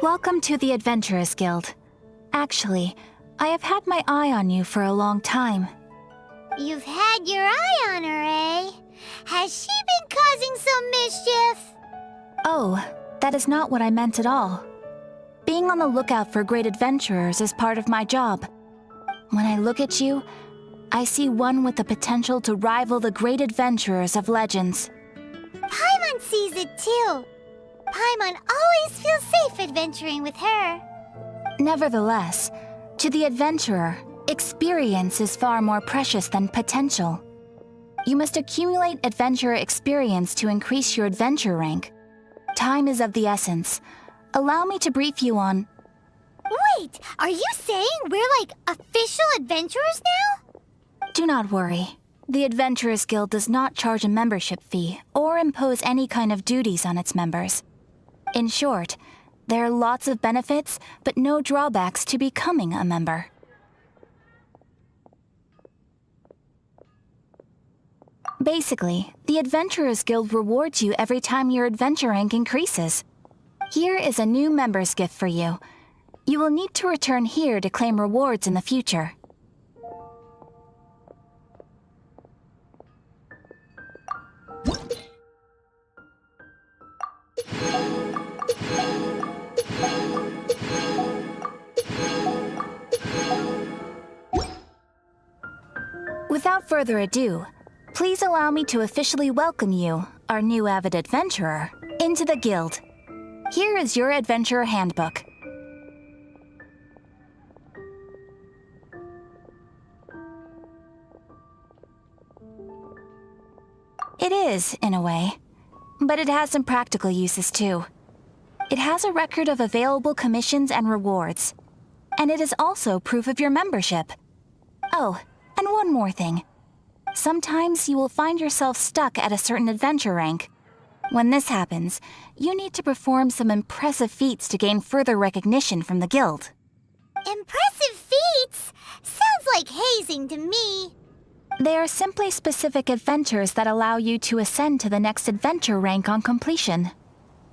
Welcome to the Adventurers Guild. Actually, I have had my eye on you for a long time. You've had your eye on her, eh? Has she been causing some mischief? Oh, that is not what I meant at all. Being on the lookout for great adventurers is part of my job. When I look at you, I see one with the potential to rival the great adventurers of legends. Paimon sees it too. Paimon always feels safe adventuring with her. Nevertheless, to the adventurer, experience is far more precious than potential. You must accumulate adventurer experience to increase your adventure rank. Time is of the essence. Allow me to brief you on... Wait, are you saying we're like official adventurers now? Do not worry. The Adventurers Guild does not charge a membership fee or impose any kind of duties on its members. In short, there are lots of benefits, but no drawbacks to becoming a member. Basically, the Adventurers Guild rewards you every time your adventure rank increases. Here is a new member's gift for you. You will need to return here to claim rewards in the future. Without further ado, please allow me to officially welcome you, our new avid adventurer, into the guild. Here is your adventurer handbook. It is, in a way, but it has some practical uses too. It has a record of available commissions and rewards, and it is also proof of your membership. Oh, and one more thing. Sometimes you will find yourself stuck at a certain adventure rank. When this happens, you need to perform some impressive feats to gain further recognition from the guild. Impressive feats? Sounds like hazing to me. They are simply specific adventures that allow you to ascend to the next adventure rank on completion.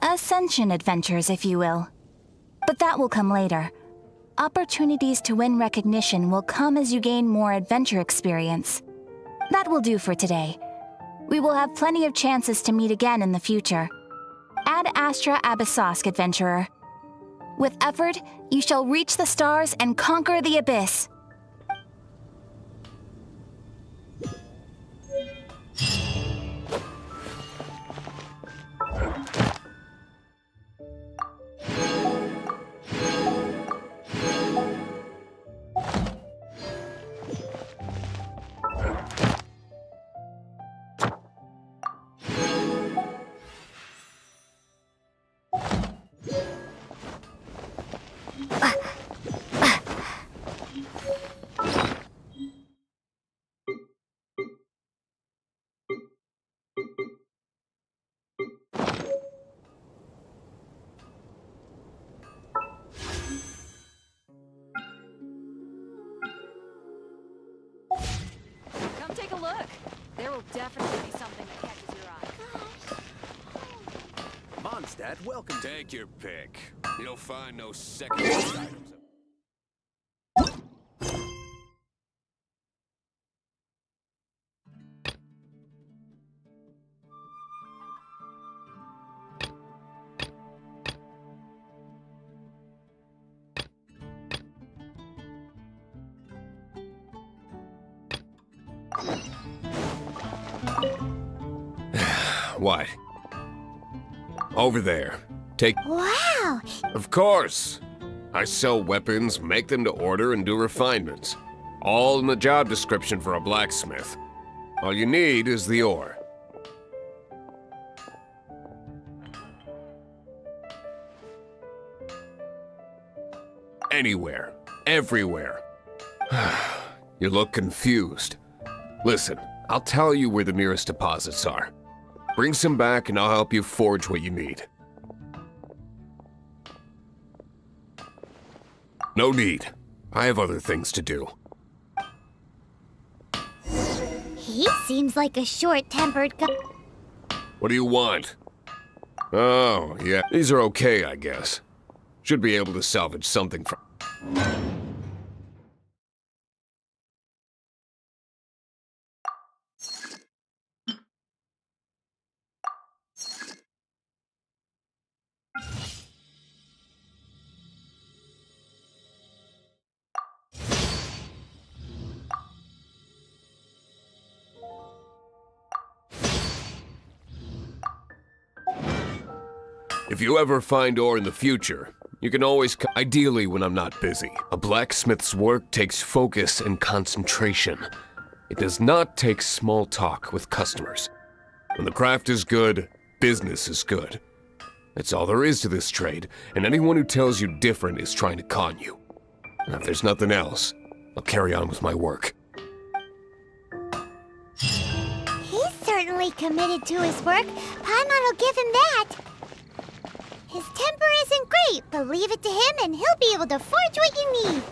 Ascension adventures, if you will. But that will come later. Opportunities to win recognition will come as you gain more adventure experience. That will do for today. We will have plenty of chances to meet again in the future. Ad Astra Abyssosk, adventurer. With effort, you shall reach the stars and conquer the abyss. Come take a look. There will definitely be something that catches your eye. Mondstadt, welcome. Take your pick. You'll find no second-hand items. What? Over there. Take... Wow! Of course! I sell weapons, make them to order, and do refinements. All in the job description for a blacksmith. All you need is the ore. Anywhere. Everywhere. You look confused. Listen, I'll tell you where the nearest deposits are. Bring some back and I'll help you forge what you need. No need. I have other things to do. He seems like a short-tempered guy. What do you want? Oh, yeah, these are okay, I guess. Should be able to salvage something from... If you ever find ore in the future, you can always ideally when I'm not busy. A blacksmith's work takes focus and concentration. It does not take small talk with customers. When the craft is good, business is good. That's all there is to this trade, and anyone who tells you different is trying to con you. And if there's nothing else, I'll carry on with my work. He's certainly committed to his work. Paimon will give him that. His temper isn't great, but leave it to him and he'll be able to forge what you need.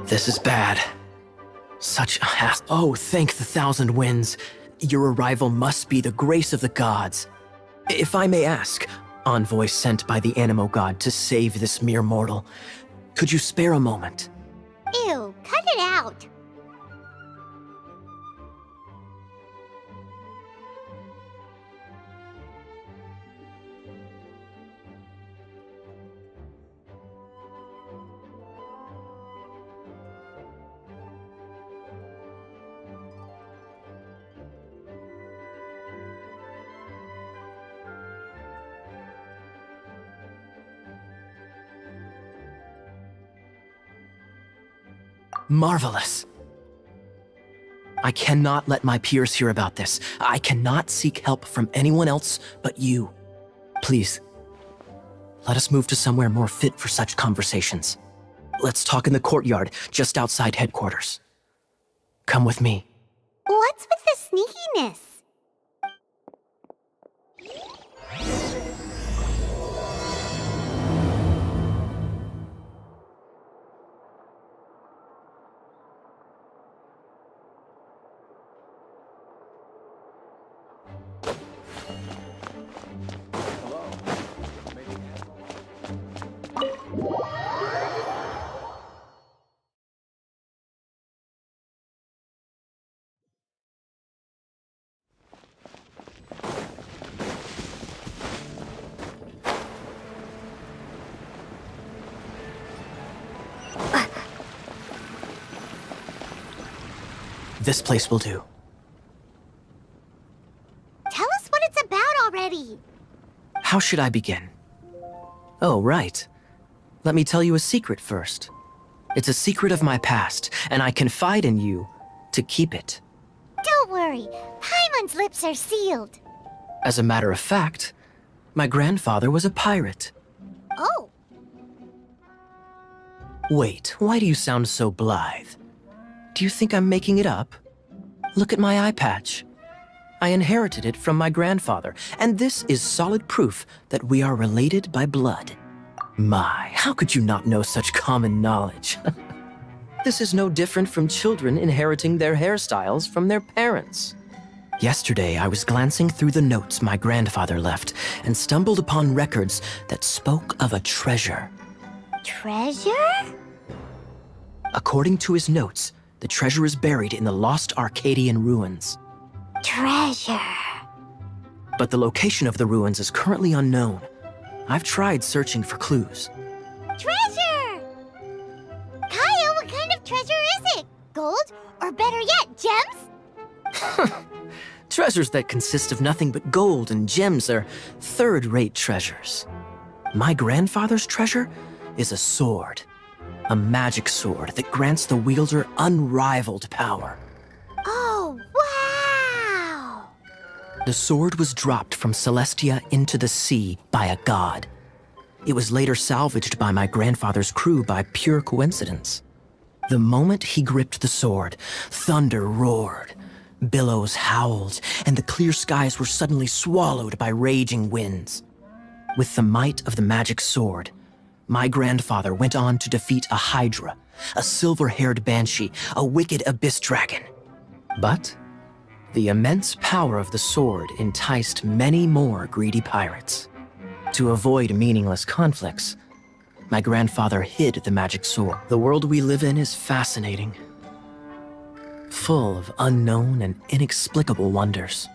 This is bad. Such a hassle. Oh, thank the thousand winds. Your arrival must be the grace of the gods. If I may ask, envoy sent by the Animo god to save this mere mortal, could you spare a moment? Ew, cut it out. Marvelous. I cannot let my peers hear about this. I cannot seek help from anyone else but you. Please, let us move to somewhere more fit for such conversations. Let's talk in the courtyard, just outside headquarters. Come with me. What's with the sneakiness? This place will do. Tell us what it's about already. How should I begin? Oh, right. Let me tell you a secret first. It's a secret of my past, and I confide in you to keep it. Don't worry, Paimon's lips are sealed. As a matter of fact, my grandfather was a pirate. Oh, Wait, why do you sound so blithe? Do you think I'm making it up? Look at my eye patch. I inherited it from my grandfather, and this is solid proof that we are related by blood. My, how could you not know such common knowledge? This is no different from children inheriting their hairstyles from their parents. Yesterday, I was glancing through the notes my grandfather left and stumbled upon records that spoke of a treasure. Treasure? According to his notes, the treasure is buried in the lost Arcadian ruins. Treasure. But the location of the ruins is currently unknown. I've tried searching for clues. Treasure! Kaya, what kind of treasure is it? Gold? Or better yet, gems? Treasures that consist of nothing but gold and gems are third-rate treasures. My grandfather's treasure is a sword. A magic sword that grants the wielder unrivaled power. Oh, wow! The sword was dropped from Celestia into the sea by a god. It was later salvaged by my grandfather's crew by pure coincidence. The moment he gripped the sword, thunder roared, billows howled, and the clear skies were suddenly swallowed by raging winds. With the might of the magic sword, my grandfather went on to defeat a hydra, a silver-haired banshee, a wicked abyss dragon. But the immense power of the sword enticed many more greedy pirates. To avoid meaningless conflicts, my grandfather hid the magic sword. The world we live in is fascinating, full of unknown and inexplicable wonders.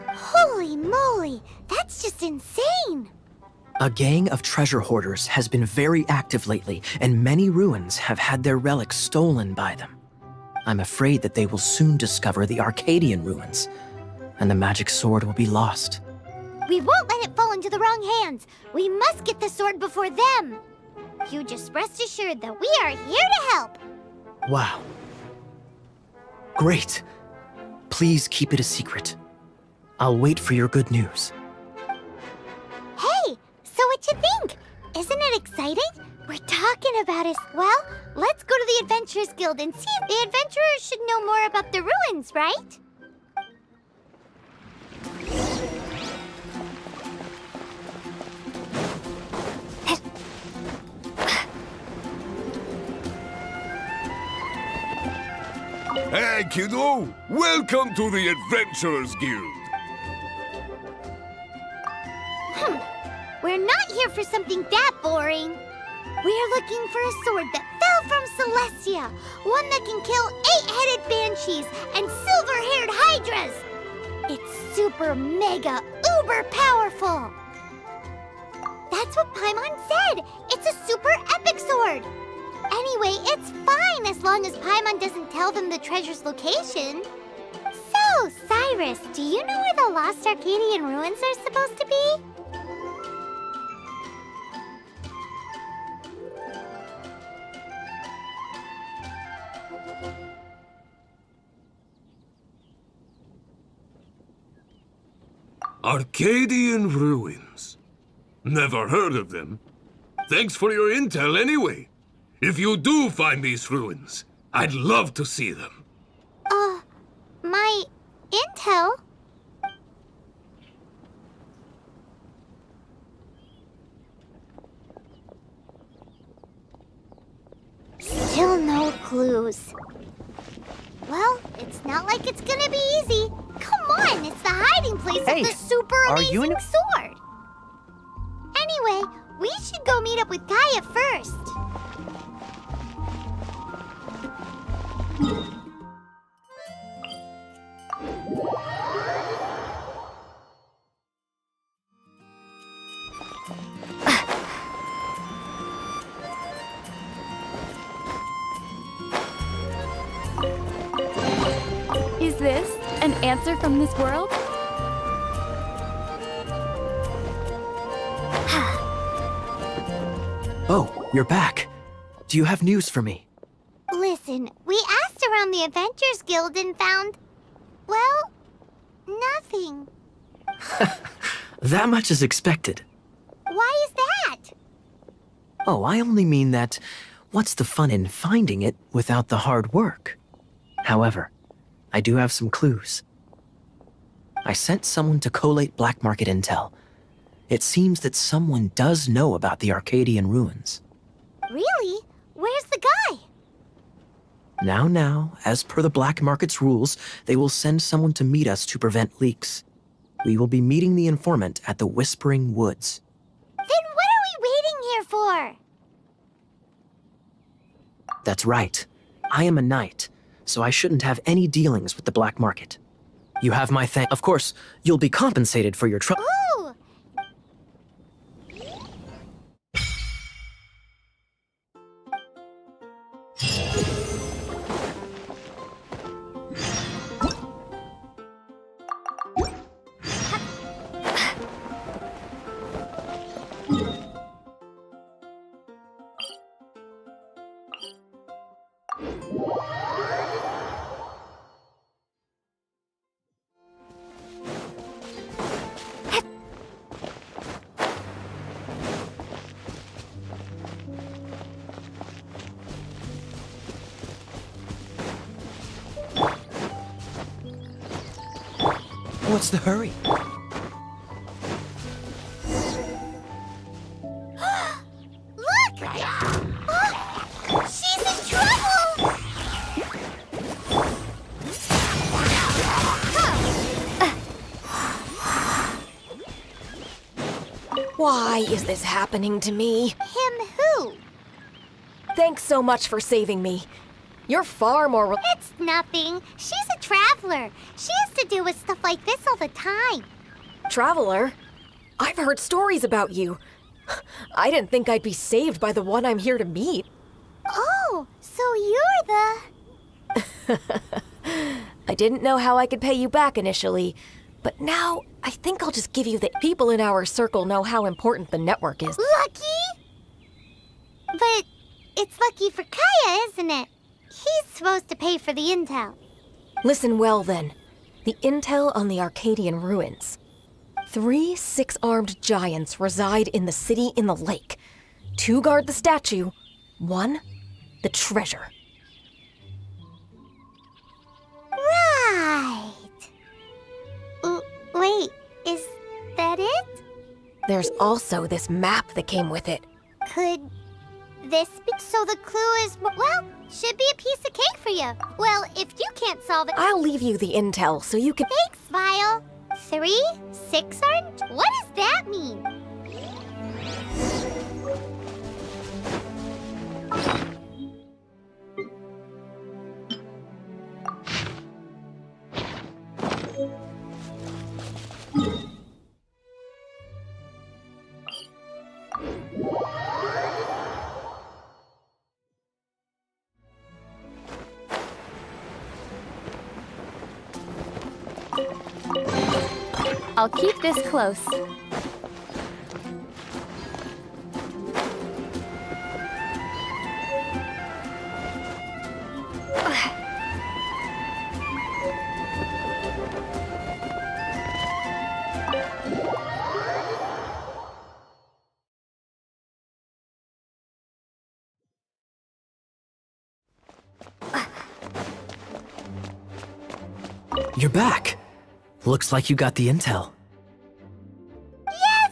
Holy moly, that's just insane! A gang of treasure hoarders has been very active lately, and many ruins have had their relics stolen by them. I'm afraid that they will soon discover the Arcadian ruins, and the magic sword will be lost. We won't let it fall into the wrong hands. We must get the sword before them. You just rest assured that we are here to help. Wow. Great. Please keep it a secret. I'll wait for your good news. Hey, so what you think? Isn't it exciting? We're talking about it. Well, let's go to the Adventurers Guild and see if the adventurers should know more about the ruins, right? Hey, kiddo! Welcome to the Adventurers Guild! We're not here for something that boring. We're looking for a sword that fell from Celestia. One that can kill 8-headed banshees and silver-haired hydras. It's super mega uber powerful. That's what Paimon said. It's a super epic sword. Anyway, it's fine as long as Paimon doesn't tell them the treasure's location. So, Cyrus, do you know where the lost Arcadian ruins are supposed to be? Arcadian ruins. Never heard of them. Thanks for your intel anyway. If you do find these ruins, I'd love to see them. My intel? Still no clues. Well, it's not like it's gonna be easy. Come on, it's the hiding place Hey, of the super are you amazing sword. Anyway, we should go meet up with Gaia first. Is this an answer from this world? Oh, you're back. Do you have news for me? Listen, we asked around the Adventurers Guild and found, well, nothing. That much is expected. Why is that? Oh, I only mean that what's the fun in finding it without the hard work? However, I do have some clues. I sent someone to collate black market intel. It seems that someone does know about the Arcadian ruins. Really? Where's the guy? Now, as per the black market's rules, they will send someone to meet us to prevent leaks. We will be meeting the informant at the Whispering Woods. Then what are we waiting here for? That's right. I am a knight, so I shouldn't have any dealings with the black market. You have my thank. Of course, you'll be compensated for your trouble. Ooh! What's the hurry? Look! She's in trouble! Why is this happening to me? Him who? Thanks so much for saving me. You're far more It's nothing. She's a traveler. She has to deal with stuff like this all the time. traveler. I've heard stories about you. I didn't think I'd be saved by the one I'm here to meet. Oh, so you're the... I didn't know how I could pay you back initially, but now I think I'll just give you the people in our circle know how important the network is. Lucky? But it's lucky for Kaya, isn't it? He's supposed to pay for the intel. Listen well then. The intel on the Arcadian ruins. 3 six-armed giants reside in the city in the lake. 2 guard the statue, 1 the treasure. Right. Wait, is that it? There's also this map that came with it. Could this be? So the clue is, well, should be a piece of cake for you. Well, if you can't solve it... I'll leave you the intel so you can... Thanks, Vile. 3 6-armed? What does that mean? I'll keep this close. You're back. Looks like you got the intel. Yes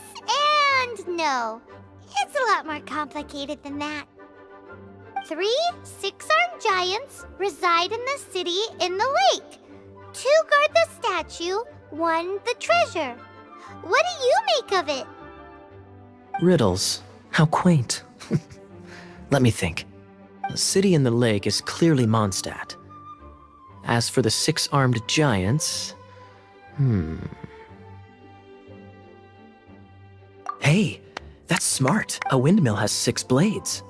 and no. It's a lot more complicated than that. 3 6-armed giants reside in the city in the lake. 2 guard the statue, 1 the treasure. What do you make of it? Riddles. How quaint. Let me think. The city in the lake is clearly Mondstadt. As for the 6-armed giants... Hey, that's smart. A windmill has 6 blades.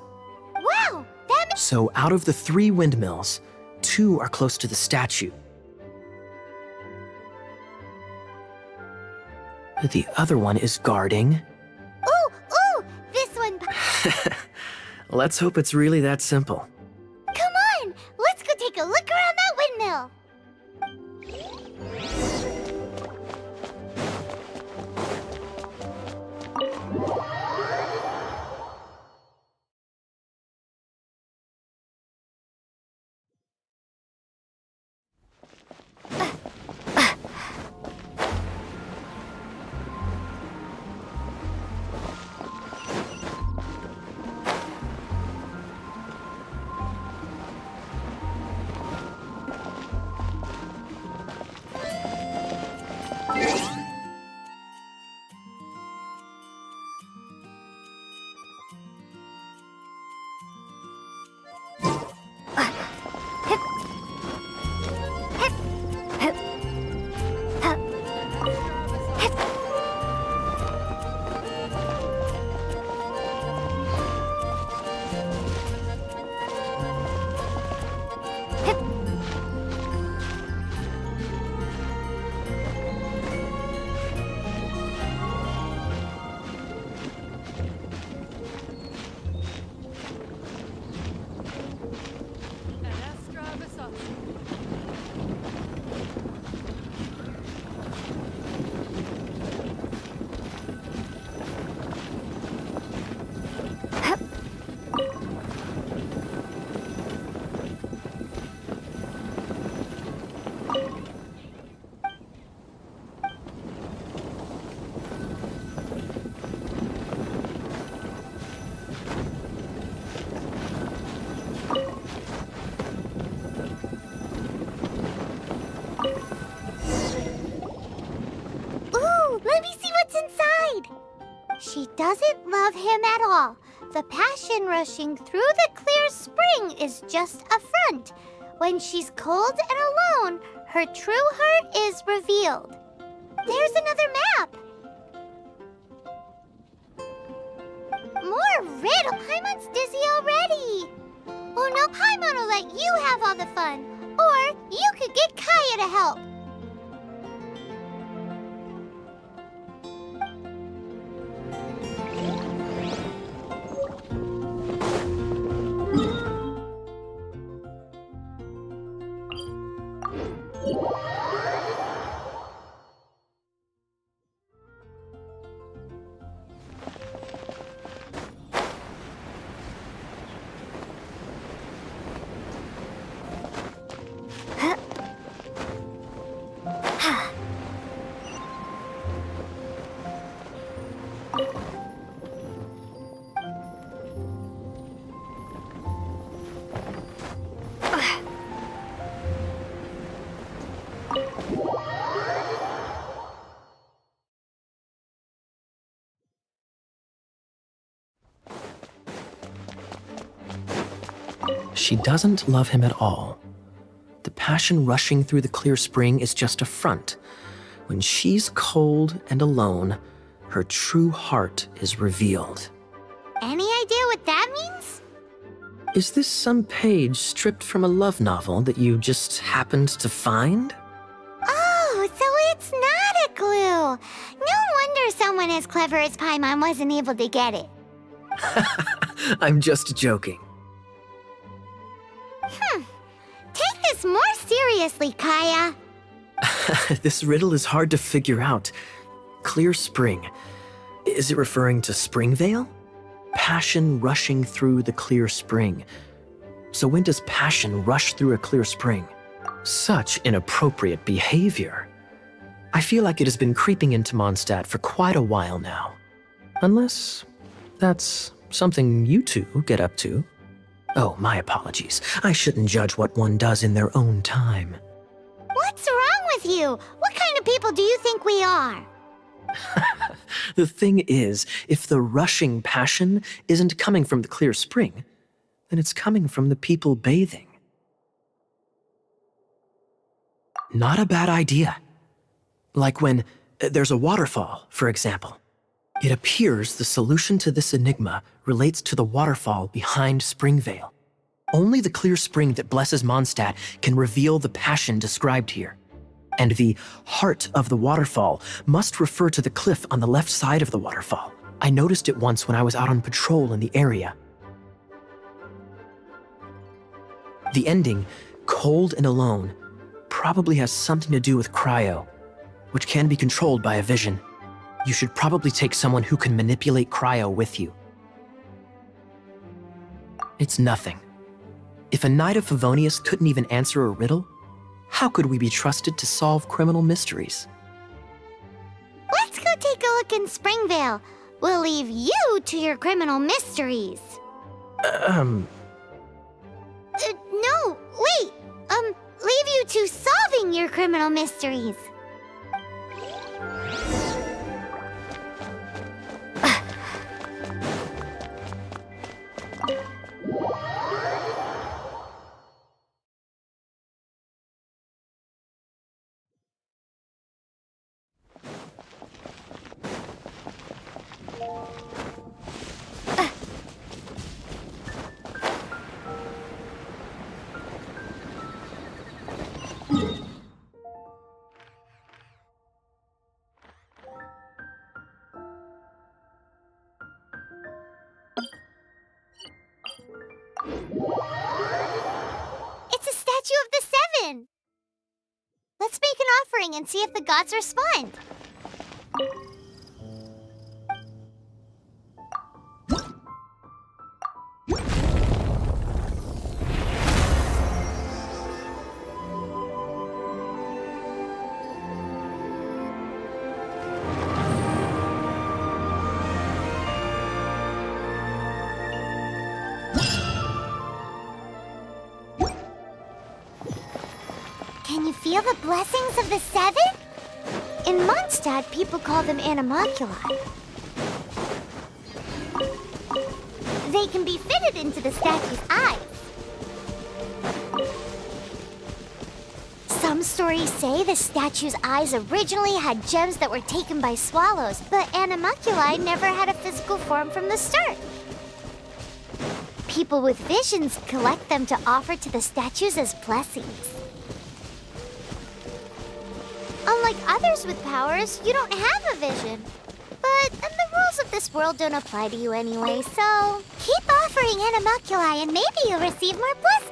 Wow, that makes... So out of the 3 windmills, 2 are close to the statue. The other one is guarding. Ooh, this one... Let's hope it's really that simple. Come on, let's go take a look around that windmill. doesn't love him at all. The passion rushing through the clear spring is just a front. When she's cold and alone, her true heart is revealed. There's another map. More riddle. Paimon's dizzy already. Oh no, Paimon will let you have all the fun. Or you could get Kaya to help. She doesn't love him at all. The passion rushing through the clear spring is just a front. When she's cold and alone, her true heart is revealed. Any idea what that means? Is this some page stripped from a love novel that you just happened to find? Oh, so it's not a clue. No wonder someone as clever as Paimon wasn't able to get it. I'm just joking. Take this more seriously, Kaya. This riddle is hard to figure out. Clear spring. Is it referring to Springvale? Passion rushing through the clear spring. So when does passion rush through a clear spring? Such inappropriate behavior. I feel like it has been creeping into Mondstadt for quite a while now. Unless that's something you two get up to. Oh, my apologies. I shouldn't judge what one does in their own time. What's wrong with you? What kind of people do you think we are? The thing is, if the rushing passion isn't coming from the clear spring, then it's coming from the people bathing. Not a bad idea. Like when there's a waterfall, for example. It appears the solution to this enigma relates to the waterfall behind Springvale. Only the clear spring that blesses Mondstadt can reveal the passion described here. And the heart of the waterfall must refer to the cliff on the left side of the waterfall. I noticed it once when I was out on patrol in the area. The ending, cold and alone, probably has something to do with cryo, which can be controlled by a vision. You should probably take someone who can manipulate cryo with you. It's nothing. If a Knight of Favonius couldn't even answer a riddle, how could we be trusted to solve criminal mysteries? Let's go take a look in Springvale. We'll leave you to your criminal mysteries. No, wait. Leave you to solving your criminal mysteries. It's a statue of the Seven. Let's make an offering and see if the gods respond. Can you feel the blessings of the Seven? In Mondstadt, people call them animalculi. They can be fitted into the statue's eyes. Some stories say the statue's eyes originally had gems that were taken by swallows, but animalculi never had a physical form from the start. People with visions collect them to offer to the statues as blessings. Unlike others with powers, you don't have a vision. But the rules of this world don't apply to you anyway, so keep offering animalculi and maybe you'll receive more blessings.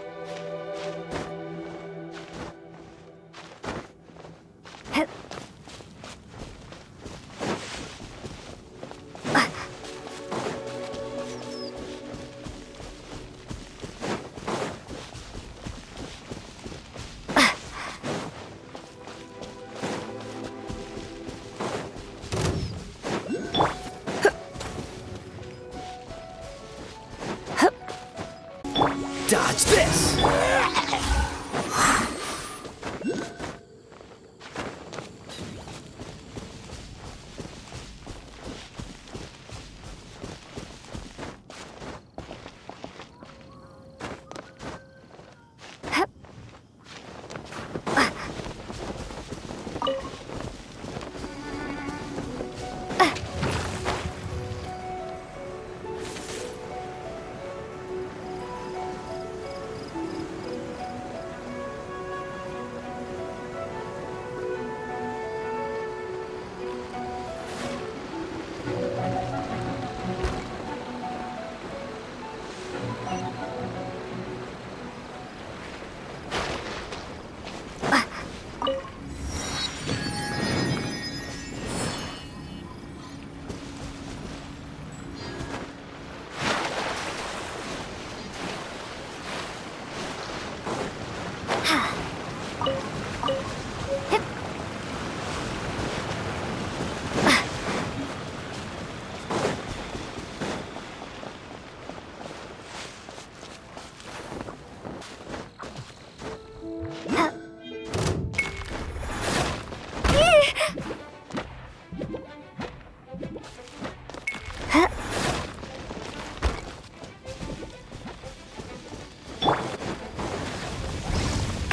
Dodge this!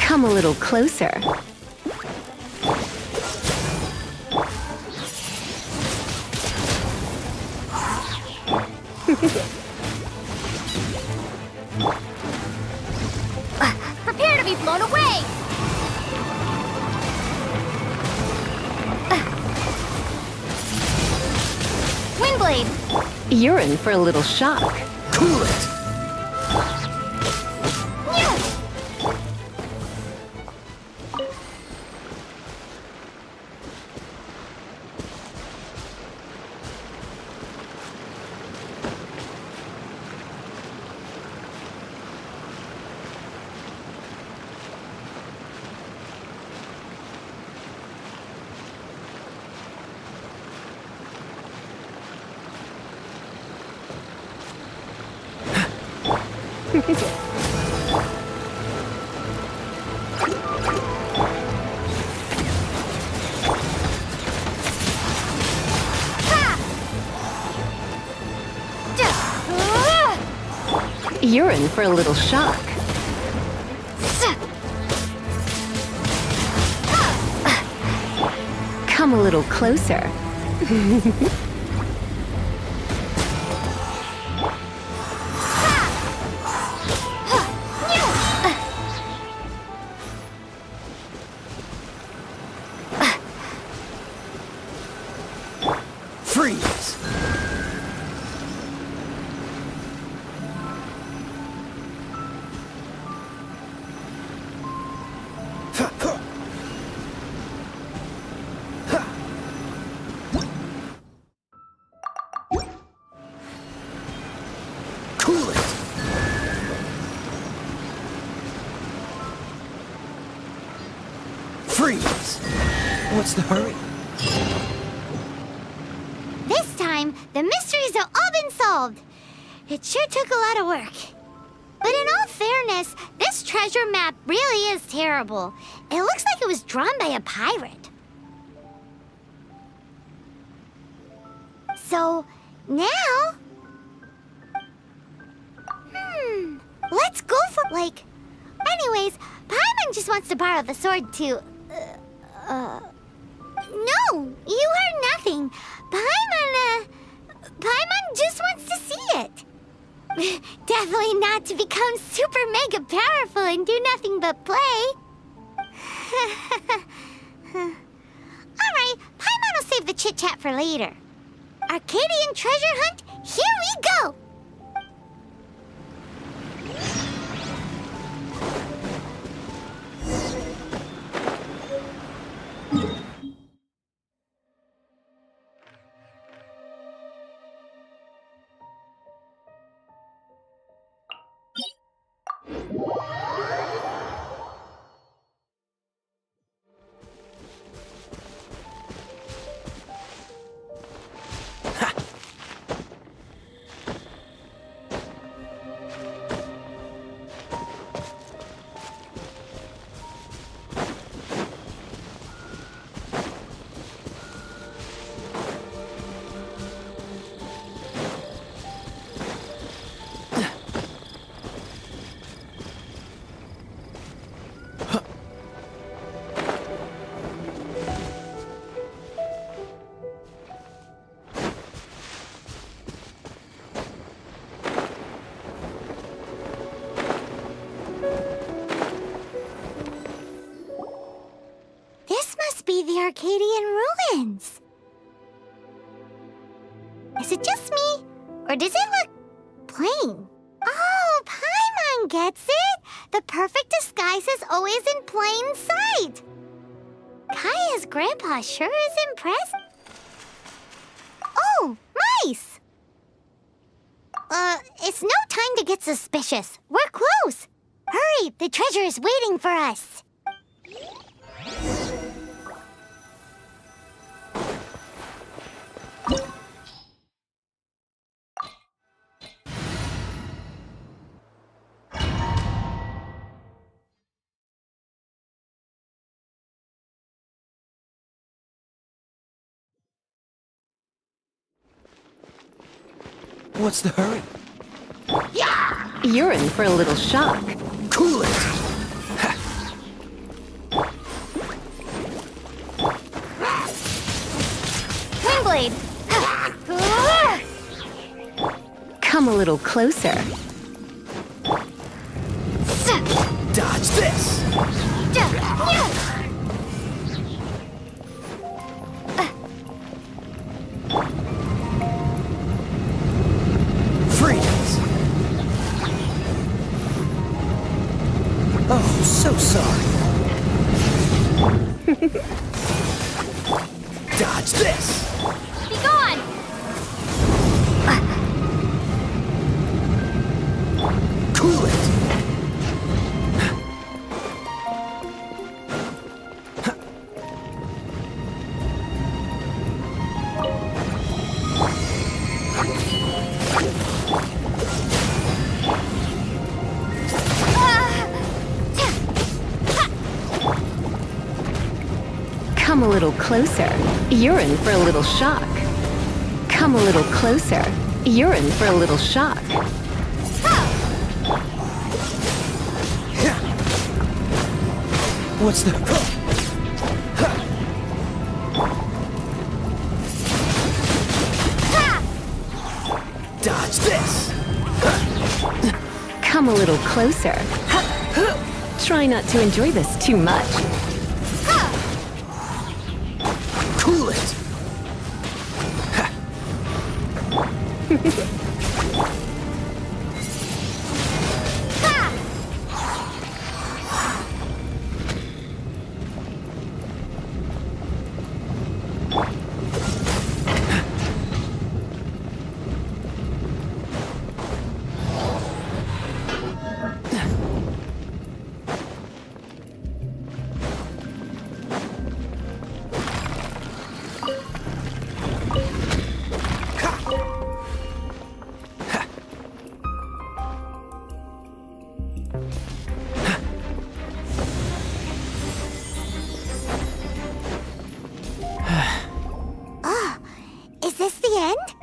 Come a little closer. Prepare to be blown away! Windblade! You're in for a little shock. Cool it! You're in for a little shock. Come a little closer. Freeze! Cool it! Freeze! What's the hurry? This time, the mysteries have all been solved. It sure took a lot of work. But in all fairness, this treasure map really is terrible. It looks like it was drawn by a pirate. So, now... Like, anyways, Paimon just wants to borrow the sword to... No, you heard nothing. Paimon just wants to see it. Definitely not to become super mega powerful and do nothing but play. Alright, Paimon will save the chit-chat for later. Arcadian treasure hunt, here we go! Be the Arcadian ruins. Is it just me, or does it look plain? Oh, Paimon gets it! The perfect disguise is always in plain sight! Kaya's grandpa sure is impressed. Oh, mice! It's no time to get suspicious. We're close! Hurry, the treasure is waiting for us! What's the hurry? You're in for a little shock. Cool it! Windblade! Come a little closer. Dodge this! Freeze! Oh, so sorry. Dodge this! Be gone! Cool it! Come a little closer. You're in for a little shock. Come a little closer. You're in for a little shock. What's the... Dodge this! Come a little closer. Try not to enjoy this too much. Cool it! Is this the end?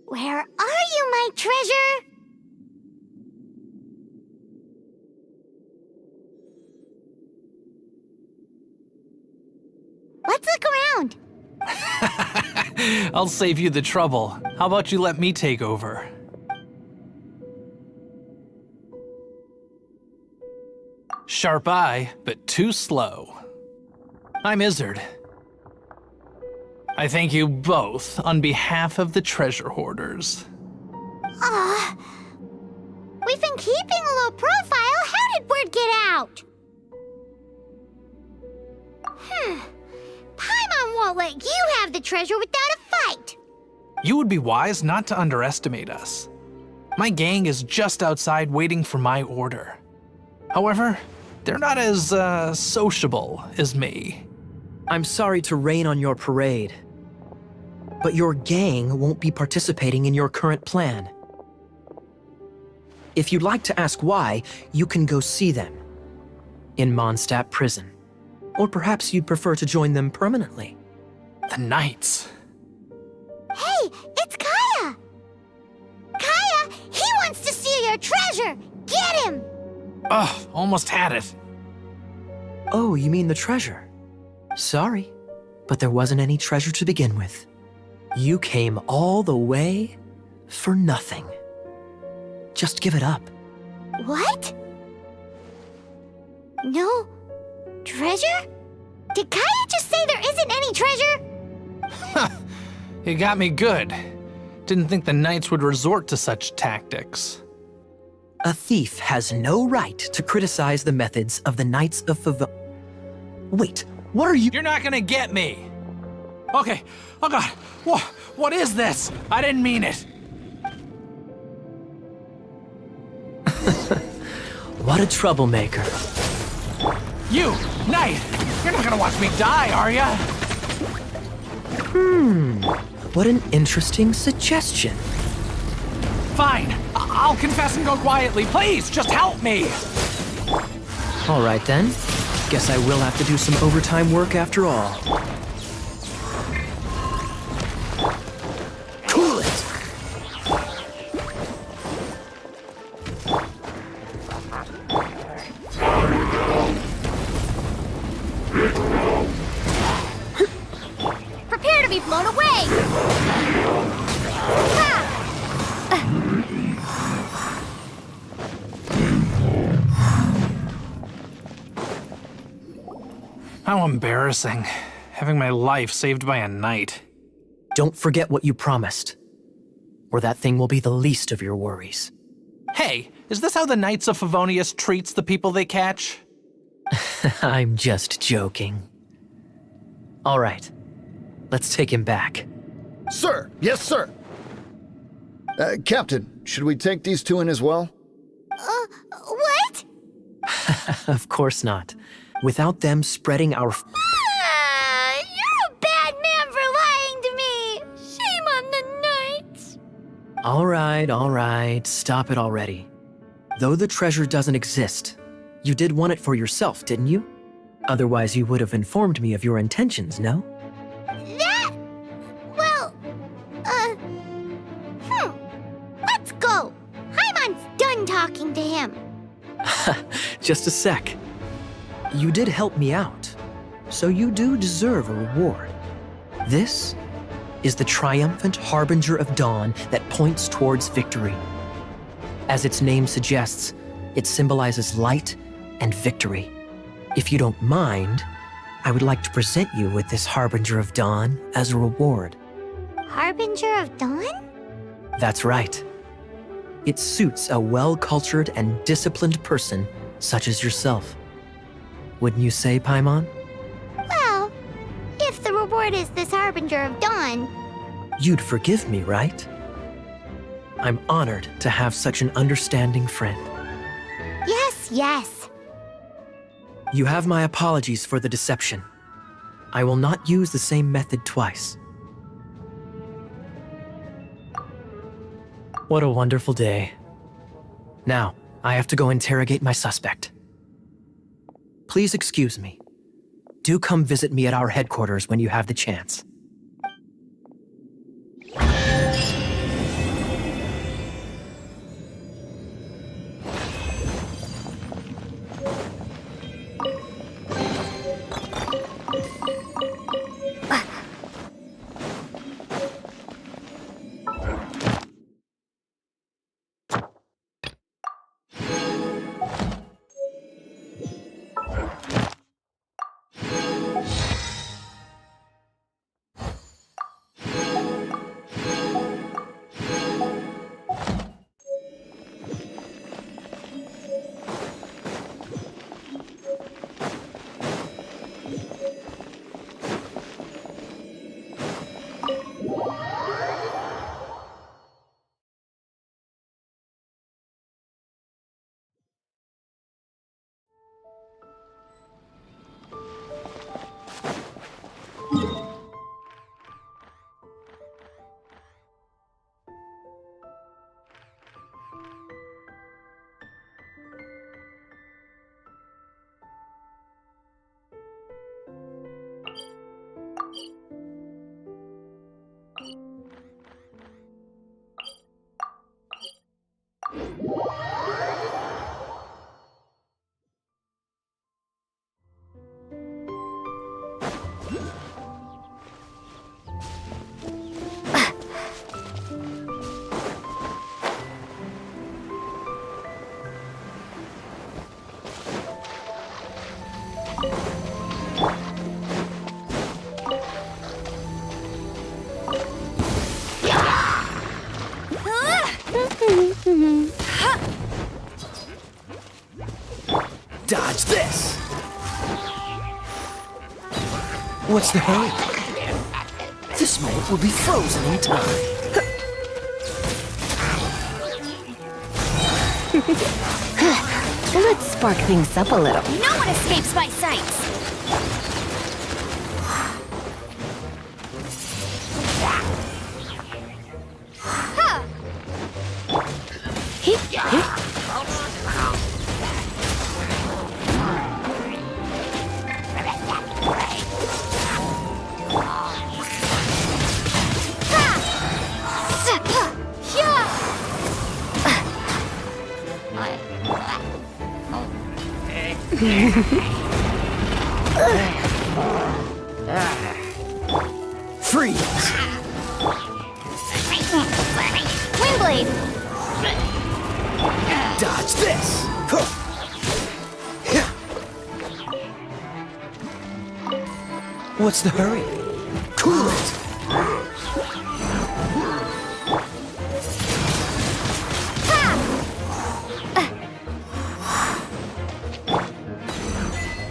Where are you, my treasure? I'll save you the trouble. How about you let me take over? Sharp eye, but too slow. I'm Izzard. I thank you both on behalf of the treasure hoarders. We've been keeping a low profile. How did word get out? Paimon won't let you have the treasure without a fight. You would be wise not to underestimate us. My gang is just outside waiting for my order. However, they're not as, sociable as me. I'm sorry to rain on your parade, but your gang won't be participating in your current plan. If you'd like to ask why, you can go see them in Mondstadt Prison. Or perhaps you'd prefer to join them permanently. The Knights. Hey, it's Kaya! Kaya, he wants to steal your treasure! Get him! Ugh, almost had it. Oh, you mean the treasure? Sorry, but there wasn't any treasure to begin with. You came all the way for nothing. Just give it up. What? No treasure? Did Kaya just say there isn't any treasure? You got me good. Didn't think the Knights would resort to such tactics. A thief has no right to criticize the methods of the Knights of Favonius. Wait, what are you— You're not gonna get me! Okay, oh god, what is this? I didn't mean it. What a troublemaker. You, Knight, you're not gonna watch me die, are ya? What an interesting suggestion. Fine, I'll confess and go quietly. Please, just help me! All right then. Guess I will have to do some overtime work after all. Cool it! Prepare to be blown away! Ha! How embarrassing, having my life saved by a knight. Don't forget what you promised, or that thing will be the least of your worries. Hey, is this how the Knights of Favonius treats the people they catch? I'm just joking. All right, let's take him back. Sir! Yes, sir! Captain, should we take these two in as well? What? Of course not. Without them spreading our— You're a bad man for lying to me! Shame on the Knights! All right, stop it already. Though the treasure doesn't exist, you did want it for yourself, didn't you? Otherwise you would have informed me of your intentions, no? That? Well, let's go! Haimon's done talking to him. Just a sec. You did help me out, so you do deserve a reward. This is the triumphant harbinger of dawn that points towards victory. As its name suggests, it symbolizes light and victory. If you don't mind, I would like to present you with this harbinger of dawn as a reward. Harbinger of Dawn? That's right. It suits a well-cultured and disciplined person such as yourself. Wouldn't you say, Paimon? Well, if the reward is this Harbinger of Dawn, You'd forgive me, right? I'm honored to have such an understanding friend. yes. You have my apologies for the deception. I will not use the same method twice. What a wonderful day. Now, I have to go interrogate my suspect. Please excuse me. Do come visit me at our headquarters when you have the chance. What's the hurry? This mold will be frozen in time. Let's spark things up a little. No one escapes my sights! Huh. Hip, hip. Freeze! Windblade! Dodge this! What's the hurry? Cool it!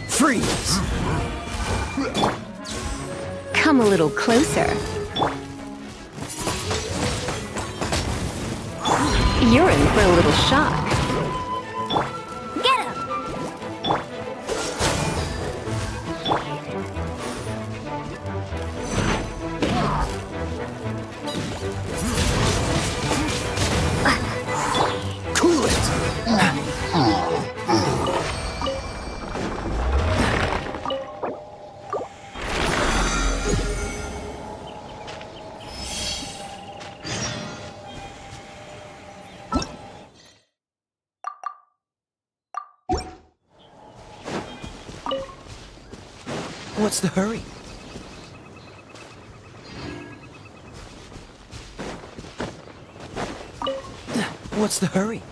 Freeze! Come a little closer. You're in for a little shock. Get him! Cool it! What's the hurry? What's the hurry?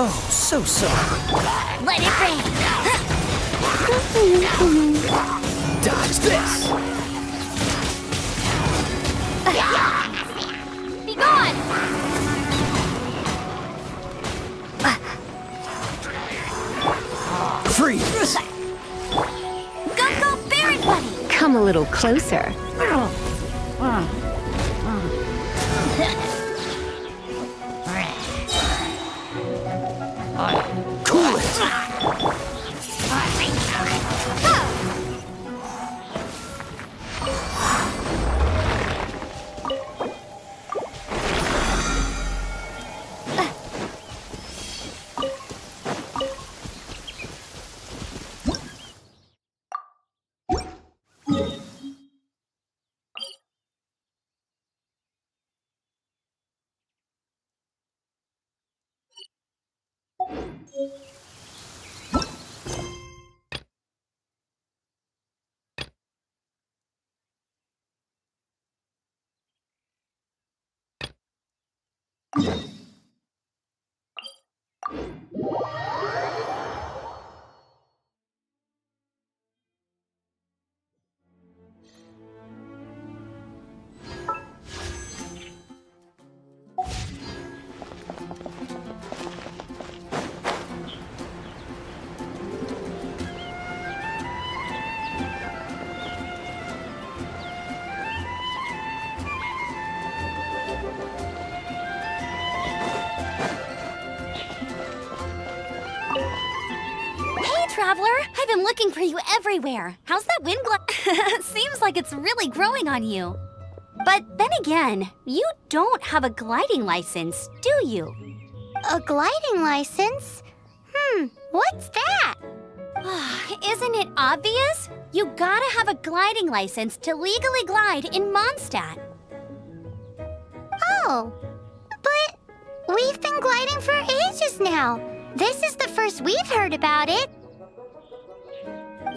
Oh, so sorry. Let it rain! Dodge this! Be gone! Freeze! Go, Barret Buddy! Come a little closer. Cool it! Hey, Traveler! I've been looking for you everywhere. How's that wind Seems like it's really growing on you. But then again, you don't have a gliding license, do you? A gliding license? What's that? Isn't it obvious? You gotta have a gliding license to legally glide in Mondstadt. Oh, but we've been gliding for ages now. This is the first we've heard about it.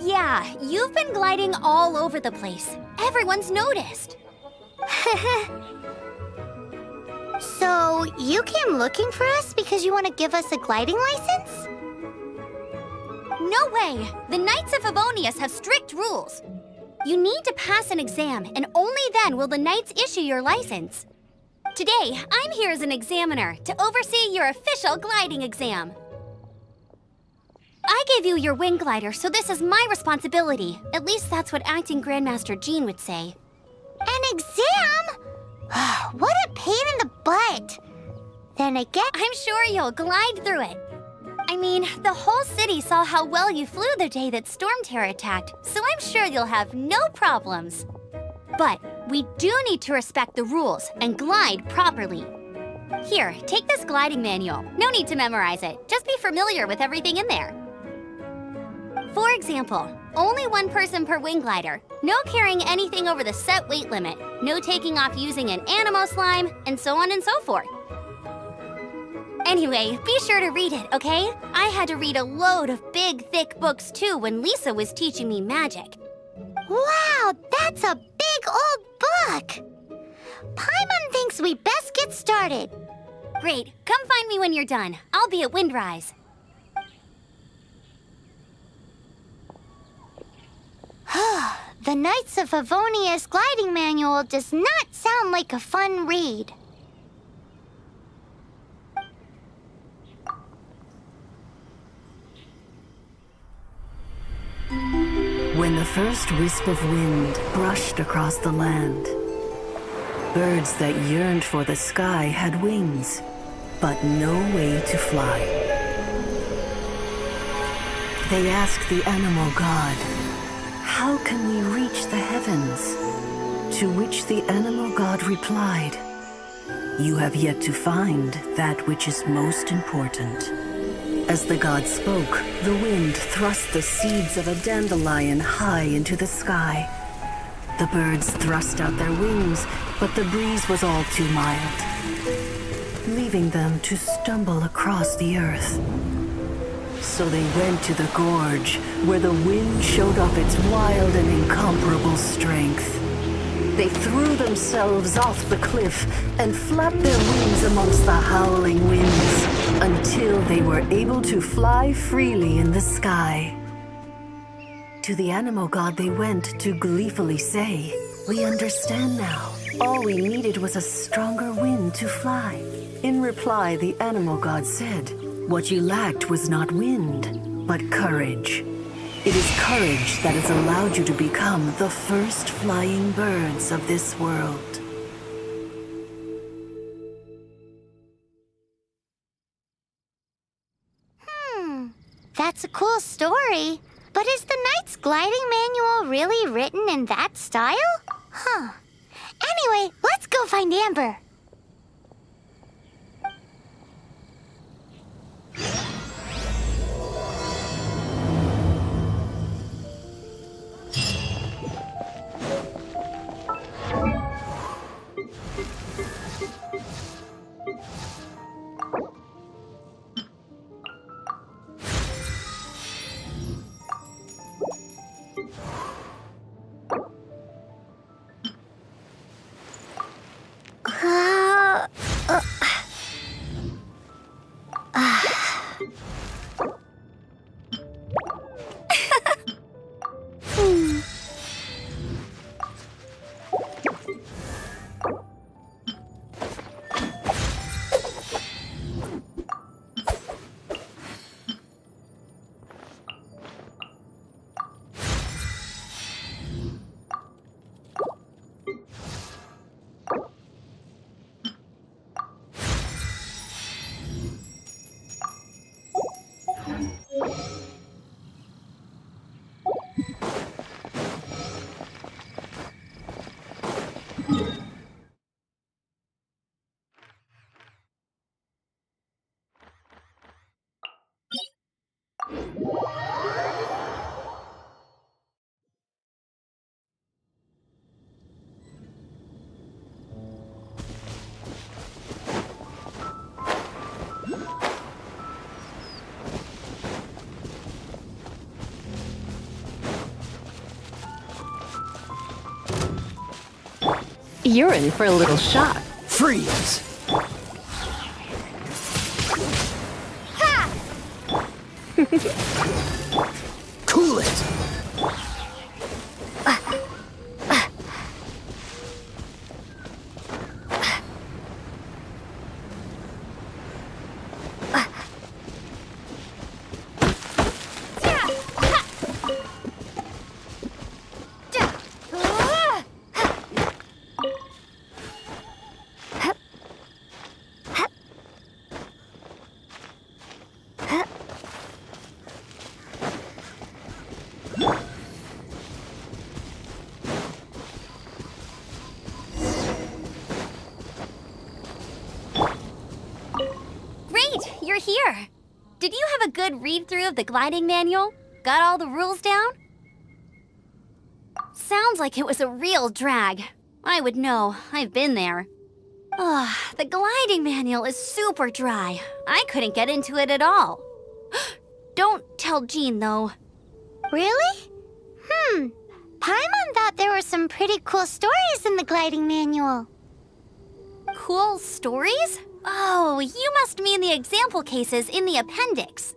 Yeah, you've been gliding all over the place. Everyone's noticed. So, you came looking for us because you want to give us a gliding license? No way! The Knights of Favonius have strict rules. You need to pass an exam, and only then will the Knights issue your license. Today, I'm here as an examiner to oversee your official gliding exam. I gave you your wing glider, so this is my responsibility. At least that's what Acting Grandmaster Jean would say. An exam? What a pain in the butt. Then again, I'm sure you'll glide through it. I mean, the whole city saw how well you flew the day that Storm Terror attacked, so I'm sure you'll have no problems. But we do need to respect the rules and glide properly. Here, take this gliding manual. No need to memorize it. Just be familiar with everything in there. For example, only one person per wing glider, no carrying anything over the set weight limit, no taking off using an animo slime, and so on and so forth. Anyway, be sure to read it, okay? I had to read a load of big, thick books too when Lisa was teaching me magic. Wow, that's a big old book! Paimon thinks we best get started. Great, come find me when you're done. I'll be at Windrise. The Knights of Favonius gliding manual does not sound like a fun read. When the first wisp of wind brushed across the land, birds that yearned for the sky had wings, but no way to fly. They asked the animal god, "How can we reach the heavens?" To which the animal god replied, "You have yet to find that which is most important." As the god spoke, the wind thrust the seeds of a dandelion high into the sky. The birds thrust out their wings, but the breeze was all too mild, leaving them to stumble across the earth. So they went to the gorge, where the wind showed off its wild and incomparable strength. They threw themselves off the cliff and flapped their wings amongst the howling winds until they were able to fly freely in the sky. To the animal god they went to gleefully say, "We understand now. All we needed was a stronger wind to fly." In reply, the animal god said, "What you lacked was not wind, but courage. It is courage that has allowed you to become the first flying birds of this world." That's a cool story. But is the Knight's gliding manual really written in that style? Anyway, let's go find Amber. You're in for a little shock. Freeze! Ha! Cool it! Great, you're here. Did you have a good read-through of the gliding manual? Got all the rules down? Sounds like it was a real drag. I would know. I've been there. Ugh, the gliding manual is super dry. I couldn't get into it at all. Don't tell Jean, though. Really? Paimon thought there were some pretty cool stories in the gliding manual. Cool stories? Oh, you must mean the example cases in the appendix.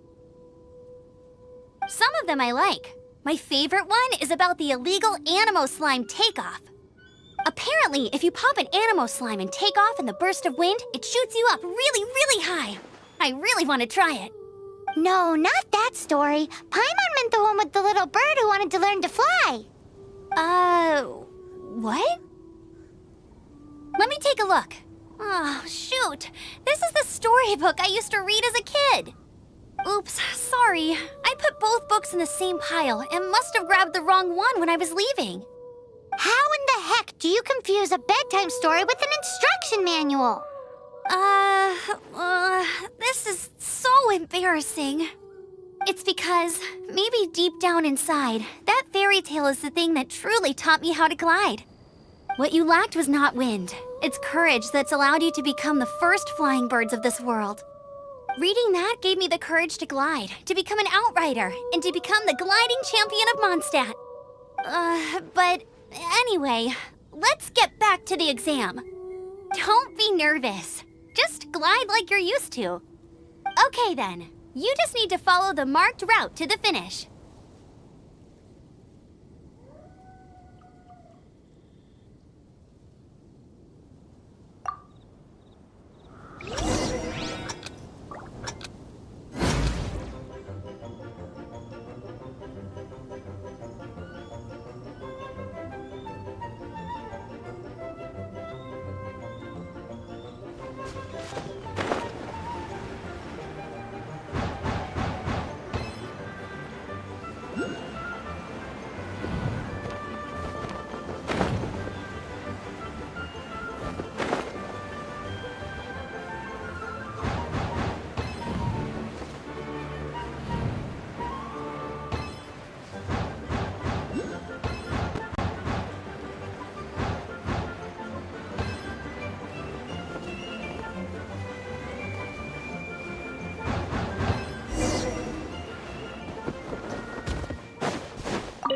Some of them I like. My favorite one is about the illegal Animo slime takeoff. Apparently, if you pop an Animo slime and take off in the burst of wind, it shoots you up really, really high. I really want to try it. No, not that story. Paimon meant the one with the little bird who wanted to learn to fly. What? Let me take a look. Oh, shoot. This is the storybook I used to read as a kid. Oops, sorry. I put both books in the same pile and must have grabbed the wrong one when I was leaving. How in the heck do you confuse a bedtime story with an instruction manual? This is so embarrassing. It's because, maybe deep down inside, that fairy tale is the thing that truly taught me how to glide. What you lacked was not wind. It's courage that's allowed you to become the first flying birds of this world. Reading that gave me the courage to glide, to become an outrider, and to become the gliding champion of Mondstadt. But anyway, let's get back to the exam. Don't be nervous. Just glide like you're used to. Okay then, you just need to follow the marked route to the finish.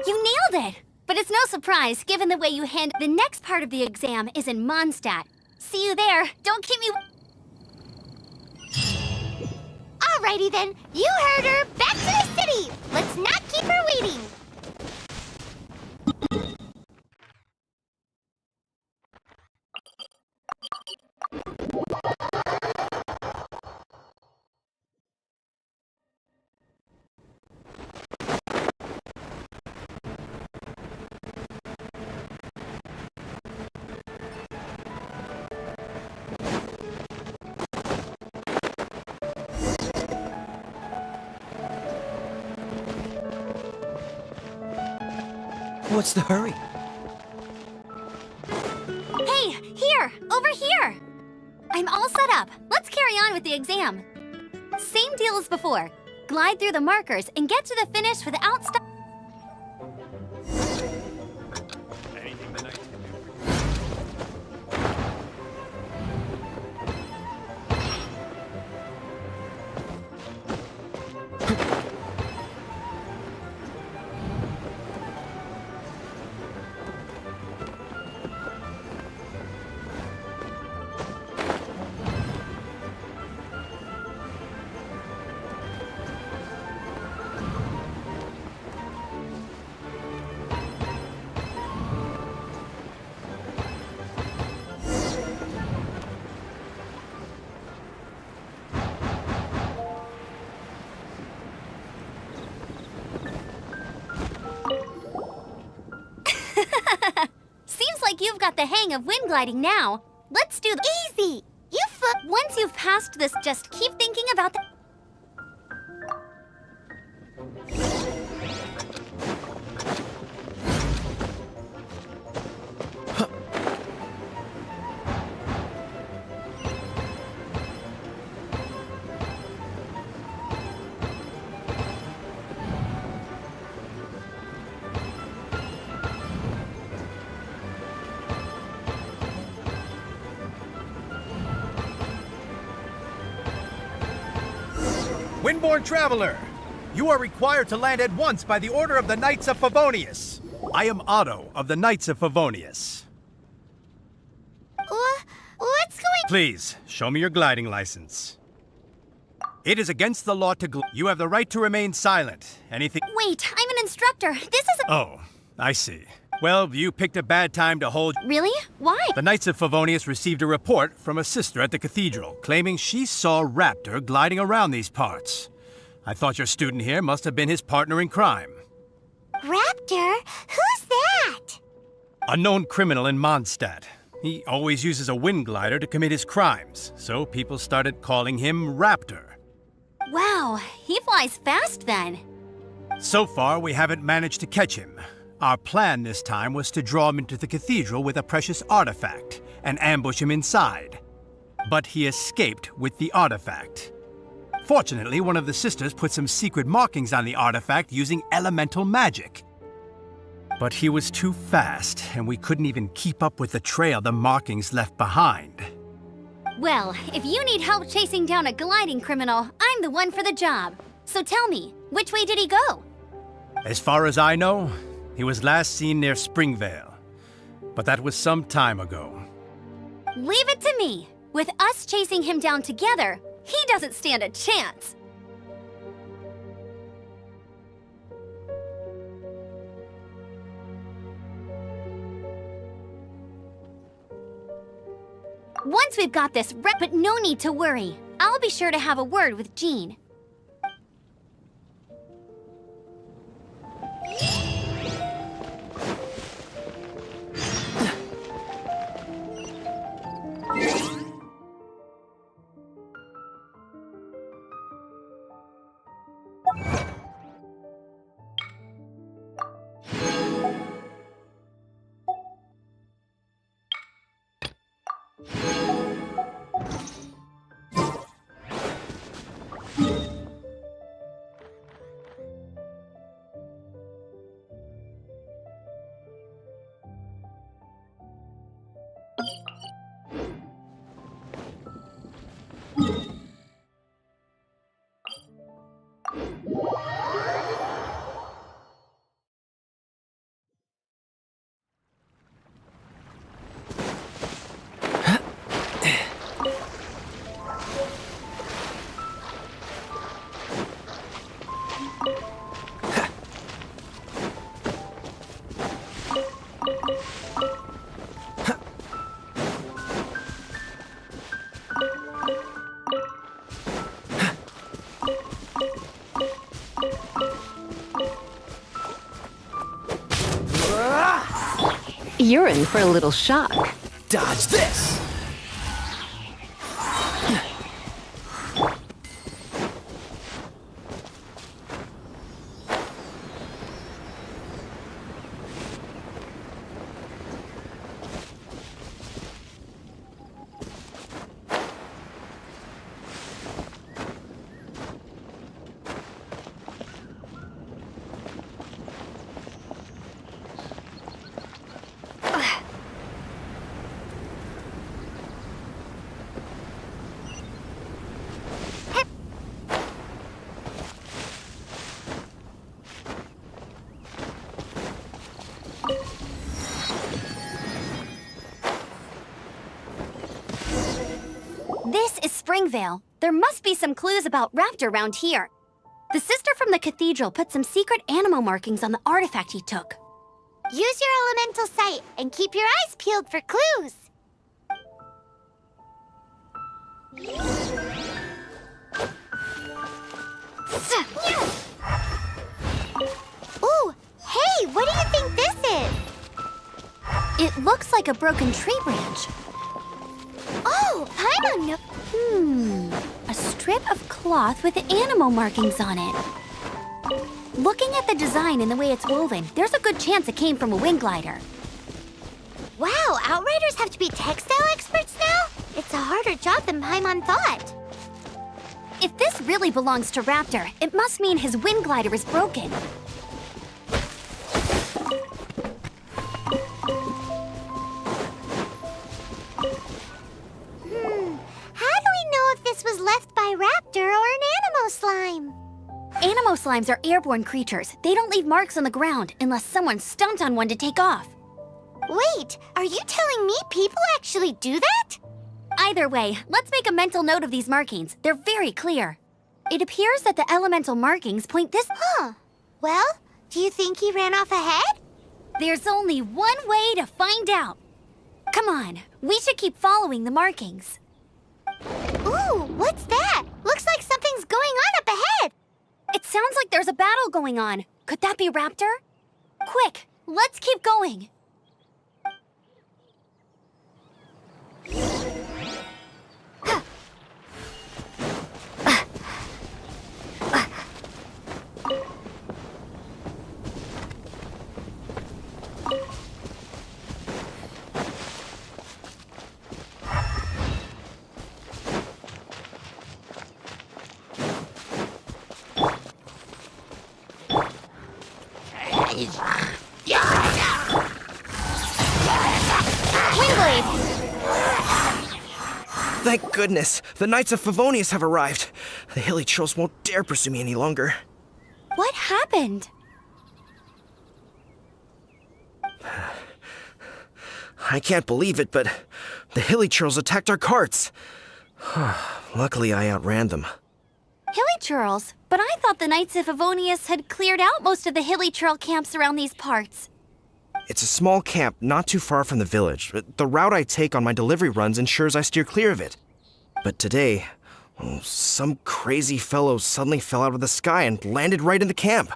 You nailed it! But it's no surprise, given the way you hand. The next part of the exam is in Mondstadt. See you there. Don't keep me. Alrighty then. You heard her. Back to the city. Let's not keep her waiting. What's the hurry? Hey, here! Over here! I'm all set up. Let's carry on with the exam. Same deal as before. Glide through the markers and get to the finish without stop. I've got the hang of wind gliding now. Let's do easy. Once you've passed this, just keep thinking about the... Windborne Traveler, you are required to land at once by the order of the Knights of Favonius. I am Otto of the Knights of Favonius. What's going... Please, show me your gliding license. It is against the law to You have the right to remain silent. Anything... Wait, I'm an instructor. This is a... Oh, I see. Well, you picked a bad time to hold... Really? Why? The Knights of Favonius received a report from a sister at the cathedral, claiming she saw Raptor gliding around these parts. I thought your student here must have been his partner in crime. Raptor? Who's that? A known criminal in Mondstadt. He always uses a wind glider to commit his crimes, so people started calling him Raptor. Wow, he flies fast then. So far, we haven't managed to catch him. Our plan this time was to draw him into the cathedral with a precious artifact and ambush him inside. But he escaped with the artifact. Fortunately, one of the sisters put some secret markings on the artifact using elemental magic. But he was too fast, and we couldn't even keep up with the trail the markings left behind. Well, if you need help chasing down a gliding criminal, I'm the one for the job. So tell me, which way did he go? As far as I know, he was last seen near Springvale. But that was some time ago. Leave it to me. With us chasing him down together, he doesn't stand a chance. Once we've got this but no need to worry. I'll be sure to have a word with Jean. You're in for a little shock. Dodge this! This is Springvale. There must be some clues about Raptor around here. The sister from the cathedral put some secret animal markings on the artifact he took. Use your elemental sight and keep your eyes peeled for clues. Ooh, hey, what do you think this is? It looks like a broken tree branch. Oh, Paimon no... A strip of cloth with animal markings on it. Looking at the design and the way it's woven, there's a good chance it came from a wind glider. Wow, Outriders have to be textile experts now? It's a harder job than Paimon thought. If this really belongs to Raptor, it must mean his wind glider is broken. How do we know if this was left by Raptor or an Animo slime? Animo slimes are airborne creatures. They don't leave marks on the ground unless someone stomped on one to take off. Wait, are you telling me people actually do that? Either way, let's make a mental note of these markings. They're very clear. It appears that the elemental markings point this... Well, do you think he ran off ahead? There's only one way to find out. Come on, we should keep following the markings. Ooh, what's that? Looks like something's going on up ahead. It sounds like there's a battle going on. Could that be Raptor? Quick, let's keep going. Thank goodness! The Knights of Favonius have arrived! The hilly trolls won't dare pursue me any longer. What happened? I can't believe it, but the hilly trolls attacked our carts. Luckily, I outran them. Hilly Churls? But I thought the Knights of Favonius had cleared out most of the Hilly Churl camps around these parts. It's a small camp not too far from the village. The route I take on my delivery runs ensures I steer clear of it. But today, some crazy fellow suddenly fell out of the sky and landed right in the camp.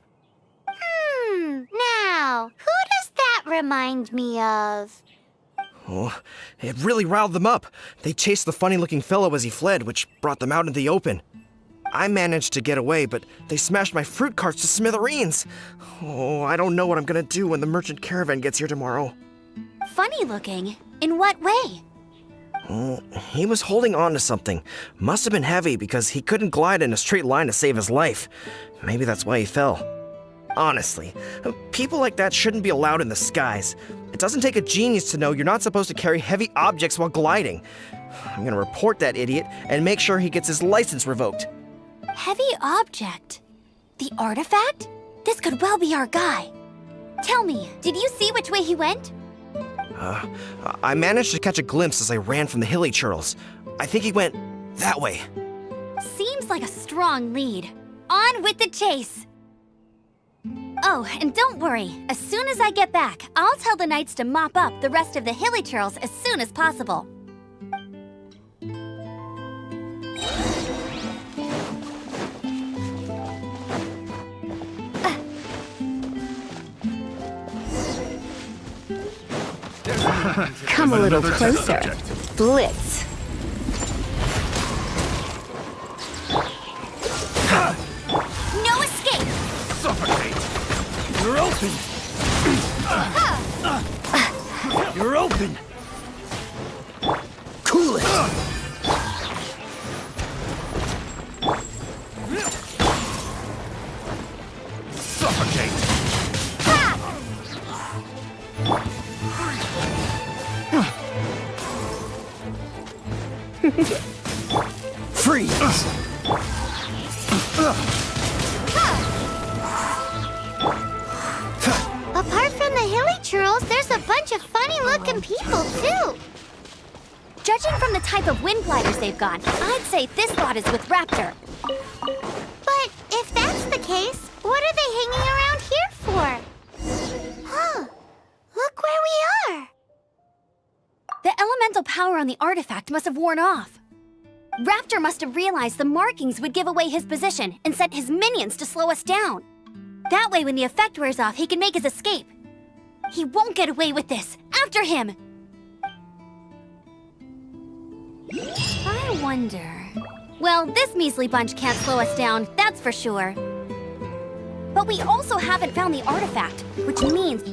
Now, who does that remind me of? Oh, it really riled them up. They chased the funny-looking fellow as he fled, which brought them out into the open. I managed to get away, but they smashed my fruit carts to smithereens. Oh, I don't know what I'm gonna do when the merchant caravan gets here tomorrow. Funny looking? In what way? He was holding on to something. Must have been heavy because he couldn't glide in a straight line to save his life. Maybe that's why he fell. Honestly, people like that shouldn't be allowed in the skies. It doesn't take a genius to know you're not supposed to carry heavy objects while gliding. I'm gonna report that idiot and make sure he gets his license revoked. Heavy object? The artifact? This could well be our guy. Tell me, did you see which way he went? I managed to catch a glimpse as I ran from the hilly churls. I think he went that way. Seems like a strong lead. On with the chase! Oh, and don't worry. As soon as I get back, I'll tell the knights to mop up the rest of the hilly churls as soon as possible. Come a little closer. Blitz. No escape! Suffocate! You're open! You're open! Cool it! Suffocate! Freeze! Apart from the hilly churls, there's a bunch of funny-looking people, too. Judging from the type of wind gliders they've got, I'd say this lot is with Raptor. But if that's the case, what are they hanging around here for? Look where we are. The elemental power on the artifact must have worn off. Raptor must have realized the markings would give away his position and sent his minions to slow us down. That way, when the effect wears off, he can make his escape. He won't get away with this. after him! I wonder... Well, this measly bunch can't slow us down, that's for sure. But we also haven't found the artifact, which means...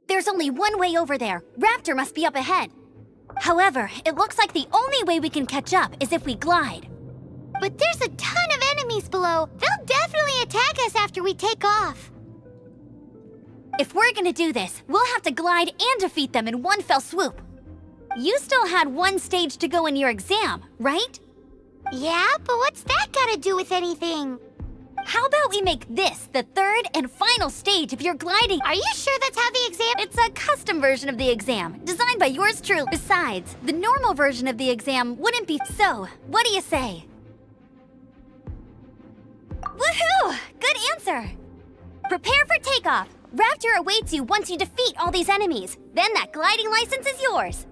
There's only one way over there. Raptor must be up ahead. However, it looks like the only way we can catch up is if we glide. But there's a ton of enemies below. They'll definitely attack us after we take off. If we're gonna do this, we'll have to glide and defeat them in one fell swoop. You still had one stage to go in your exam, right? Yeah, but what's that gotta do with anything? How about we make this the third and final stage of your gliding? Are you sure that's how the exam? It's a custom version of the exam, designed by yours truly. Besides, the normal version of the exam wouldn't be so. What do you say? Woohoo! Good answer! Prepare for takeoff. Raptor awaits you once you defeat all these enemies. Then that gliding license is yours.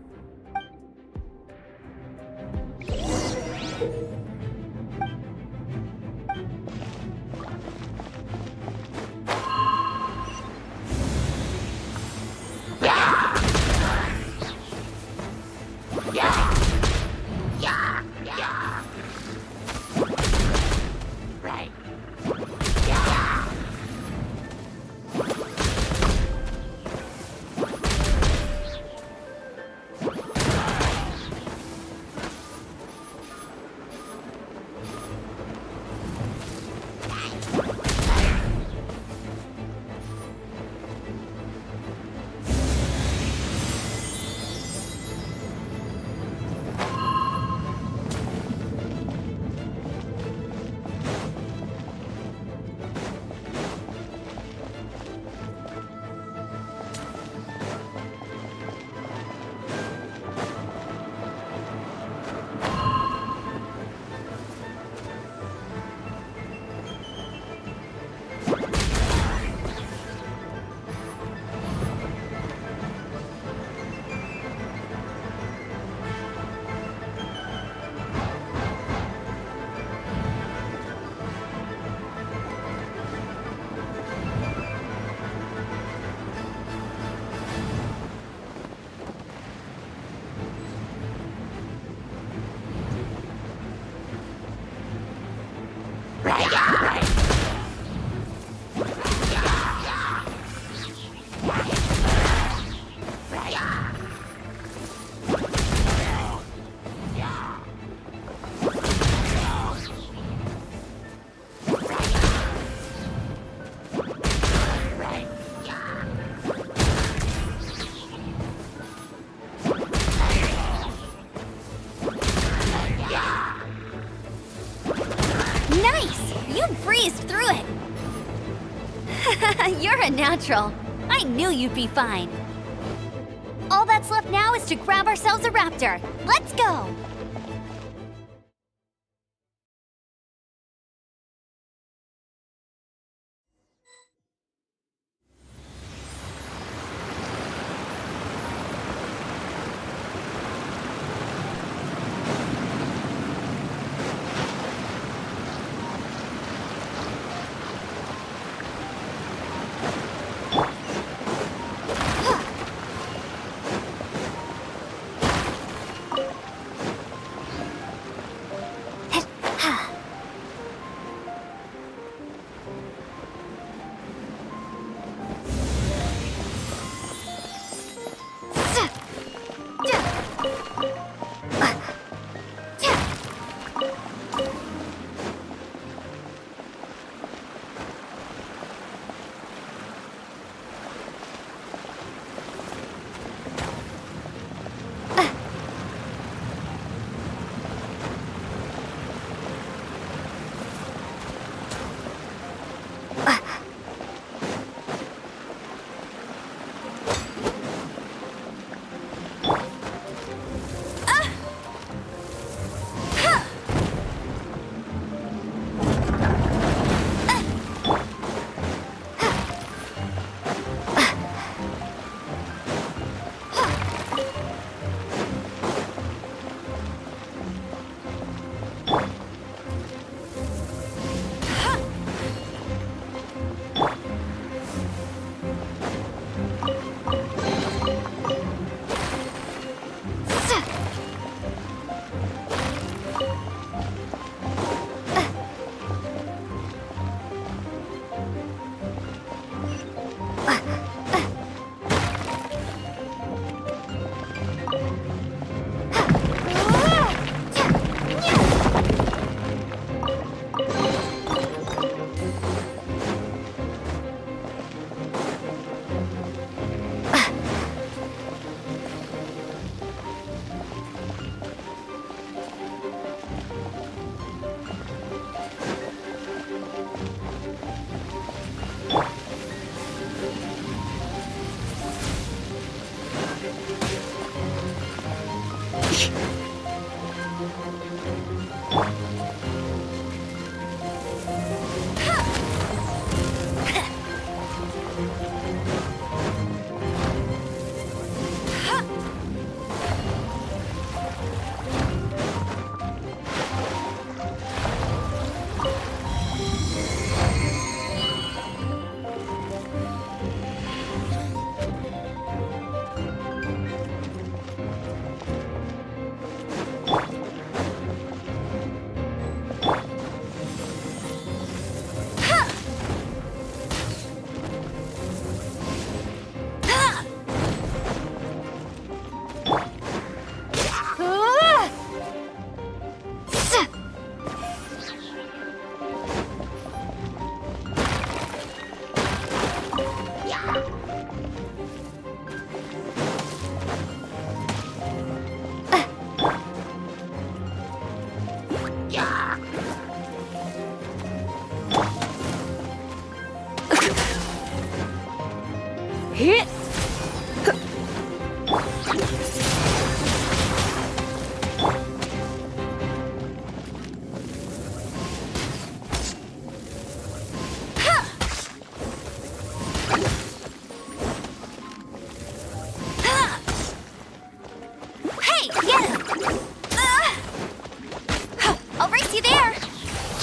You're a natural. I knew you'd be fine. All that's left now is to grab ourselves a raptor. Let's go!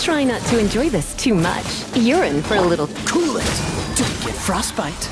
Try not to enjoy this too much. You're in for a little... Cool it! Don't get frostbite.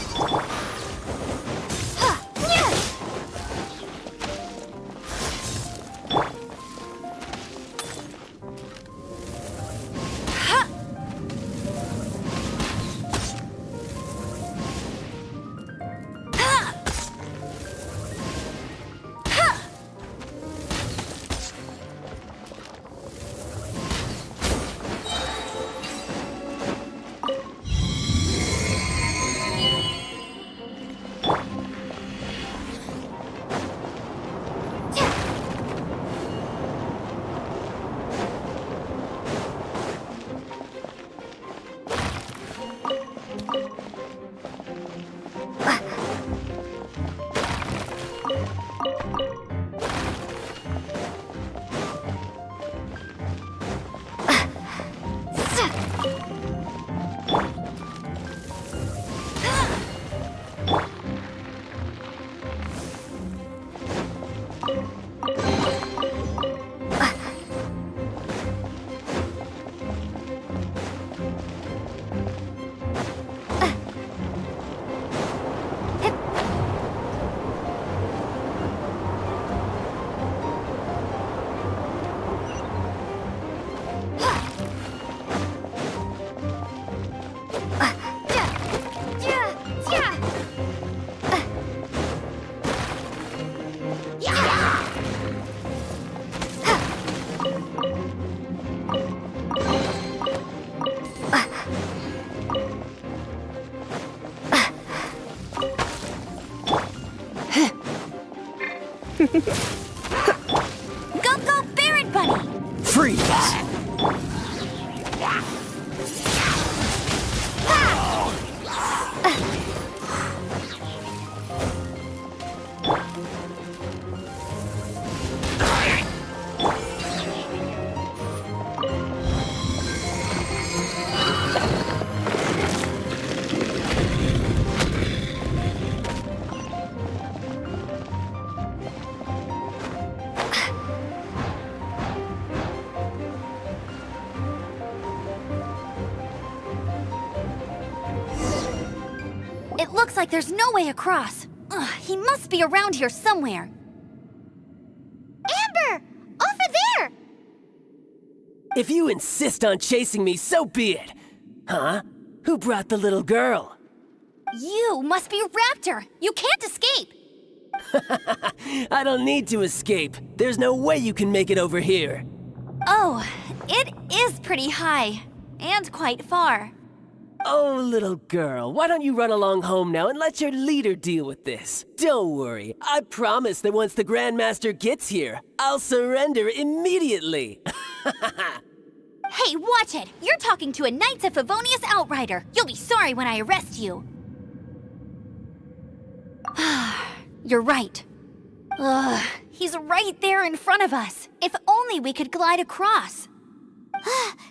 Go, Barret Bunny! Freeze! It looks like there's no way across. Ugh, he must be around here somewhere. Amber! Over there! If you insist on chasing me, so be it. Huh? Who brought the little girl? You must be Raptor! You can't escape! I don't need to escape. There's no way you can make it over here. Oh, it is pretty high. And quite far. Oh, little girl, why don't you run along home now and let your leader deal with this? Don't worry, I promise that once the Grandmaster gets here, I'll surrender immediately. Hey, watch it! You're talking to a Knights of Favonius outrider. You'll be sorry when I arrest you. You're right. Ugh, he's right there in front of us. If only we could glide across.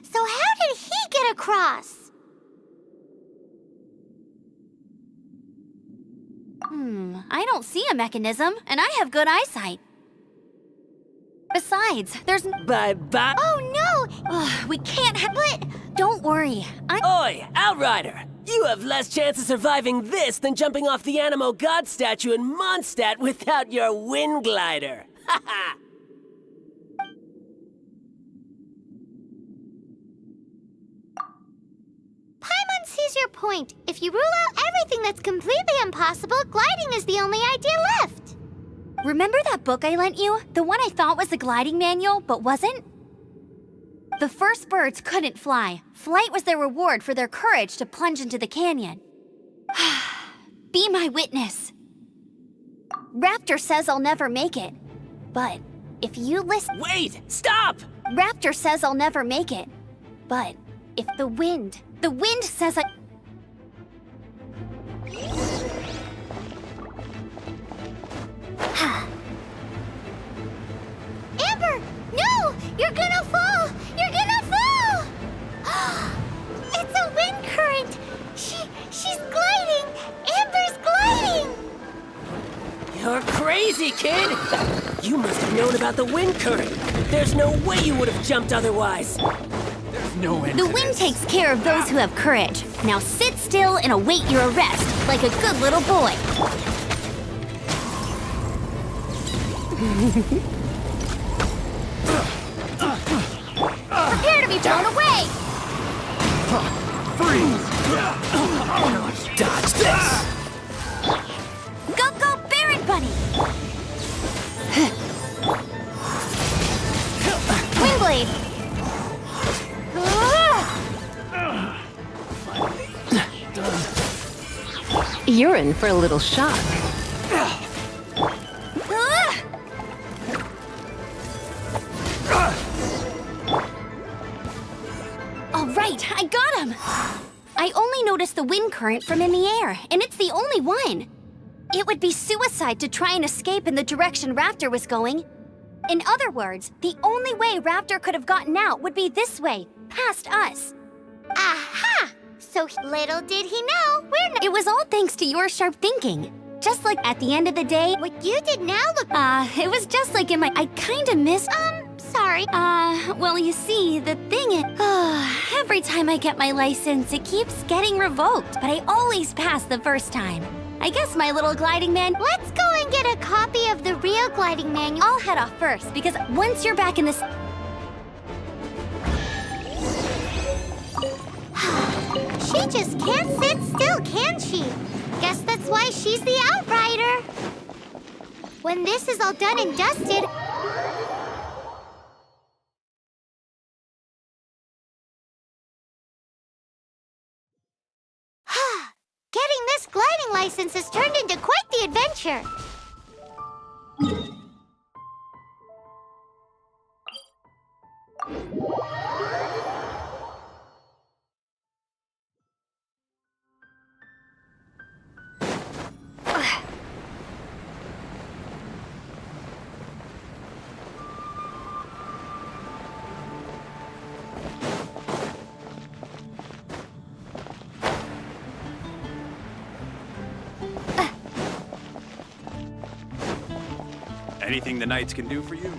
So how did he get across? I don't see a mechanism, and I have good eyesight. Besides, there's... Bye-bye. Oh, no! Ugh, we can't have... But don't worry, Oi, Outrider! You have less chance of surviving this than jumping off the Animo God statue in Mondstadt without your wind glider. Ha ha! Paimon sees your point. If you rule out everything that's completely impossible, gliding is the only idea left. Remember that book I lent you? The one I thought was the gliding manual, but wasn't? The first birds couldn't fly. Flight was their reward for their courage to plunge into the canyon. Be my witness. Raptor says I'll never make it. But if you listen... Wait! Stop! Raptor says I'll never make it. But if the wind says I... Amber! No! You're gonna fall! You're gonna fall! It's a wind current! She's gliding! Amber's gliding! You're crazy, kid! You must have known about the wind current. There's no way you would have jumped otherwise. There's no end The to wind this. takes care of those who have courage. Now sit still and await your arrest, like a good little boy. Prepare to be blown away! Dodge this! Go, go, Barret Bunny! Windblade! You're in for a little shock. All right, I got him! I only noticed the wind current from in the air, and it's the only one. It would be suicide to try and escape in the direction Raptor was going. In other words, the only way Raptor could have gotten out would be this way, past us. Aha! So little did he know, it was all thanks to your sharp thinking. Just like at the end of the day, what you did now look... it was just like in my... I kinda missed... sorry. Well, you see, the thing is... every time I get my license, it keeps getting revoked, but I always pass the first time. I guess my little gliding man... Let's go and get a copy of the real gliding manual. I'll head off first, because once you're back in this... She just can't sit still, can she? Guess that's why she's the Outrider. When this is all done and dusted... Getting this gliding license has turned into quite the adventure. Anything the Knights can do for you?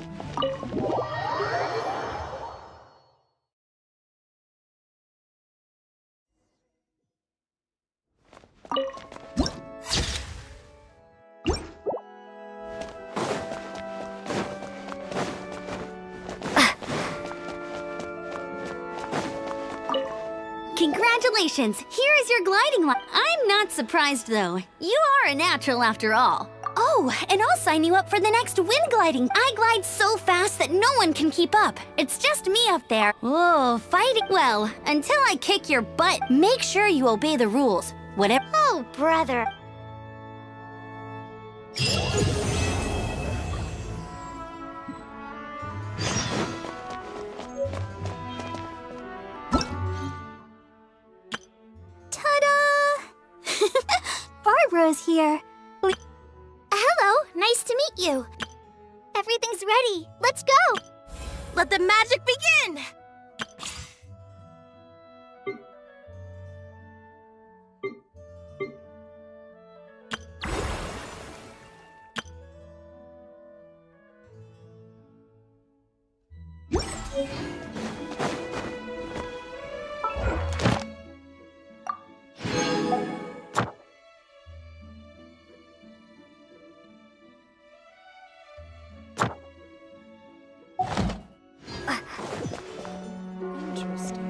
Congratulations! Here is your gliding line. I'm not surprised, though. You are a natural after all. Oh, and I'll sign you up for the next wind gliding. I glide so fast that no one can keep up. It's just me up there. Whoa, fighting. Well, until I kick your butt, make sure you obey the rules. Whatever. Oh, brother. Ta-da! Barbara's here. Hello, nice to meet you. Everything's ready. Let's go. Let the magic begin! Interesting.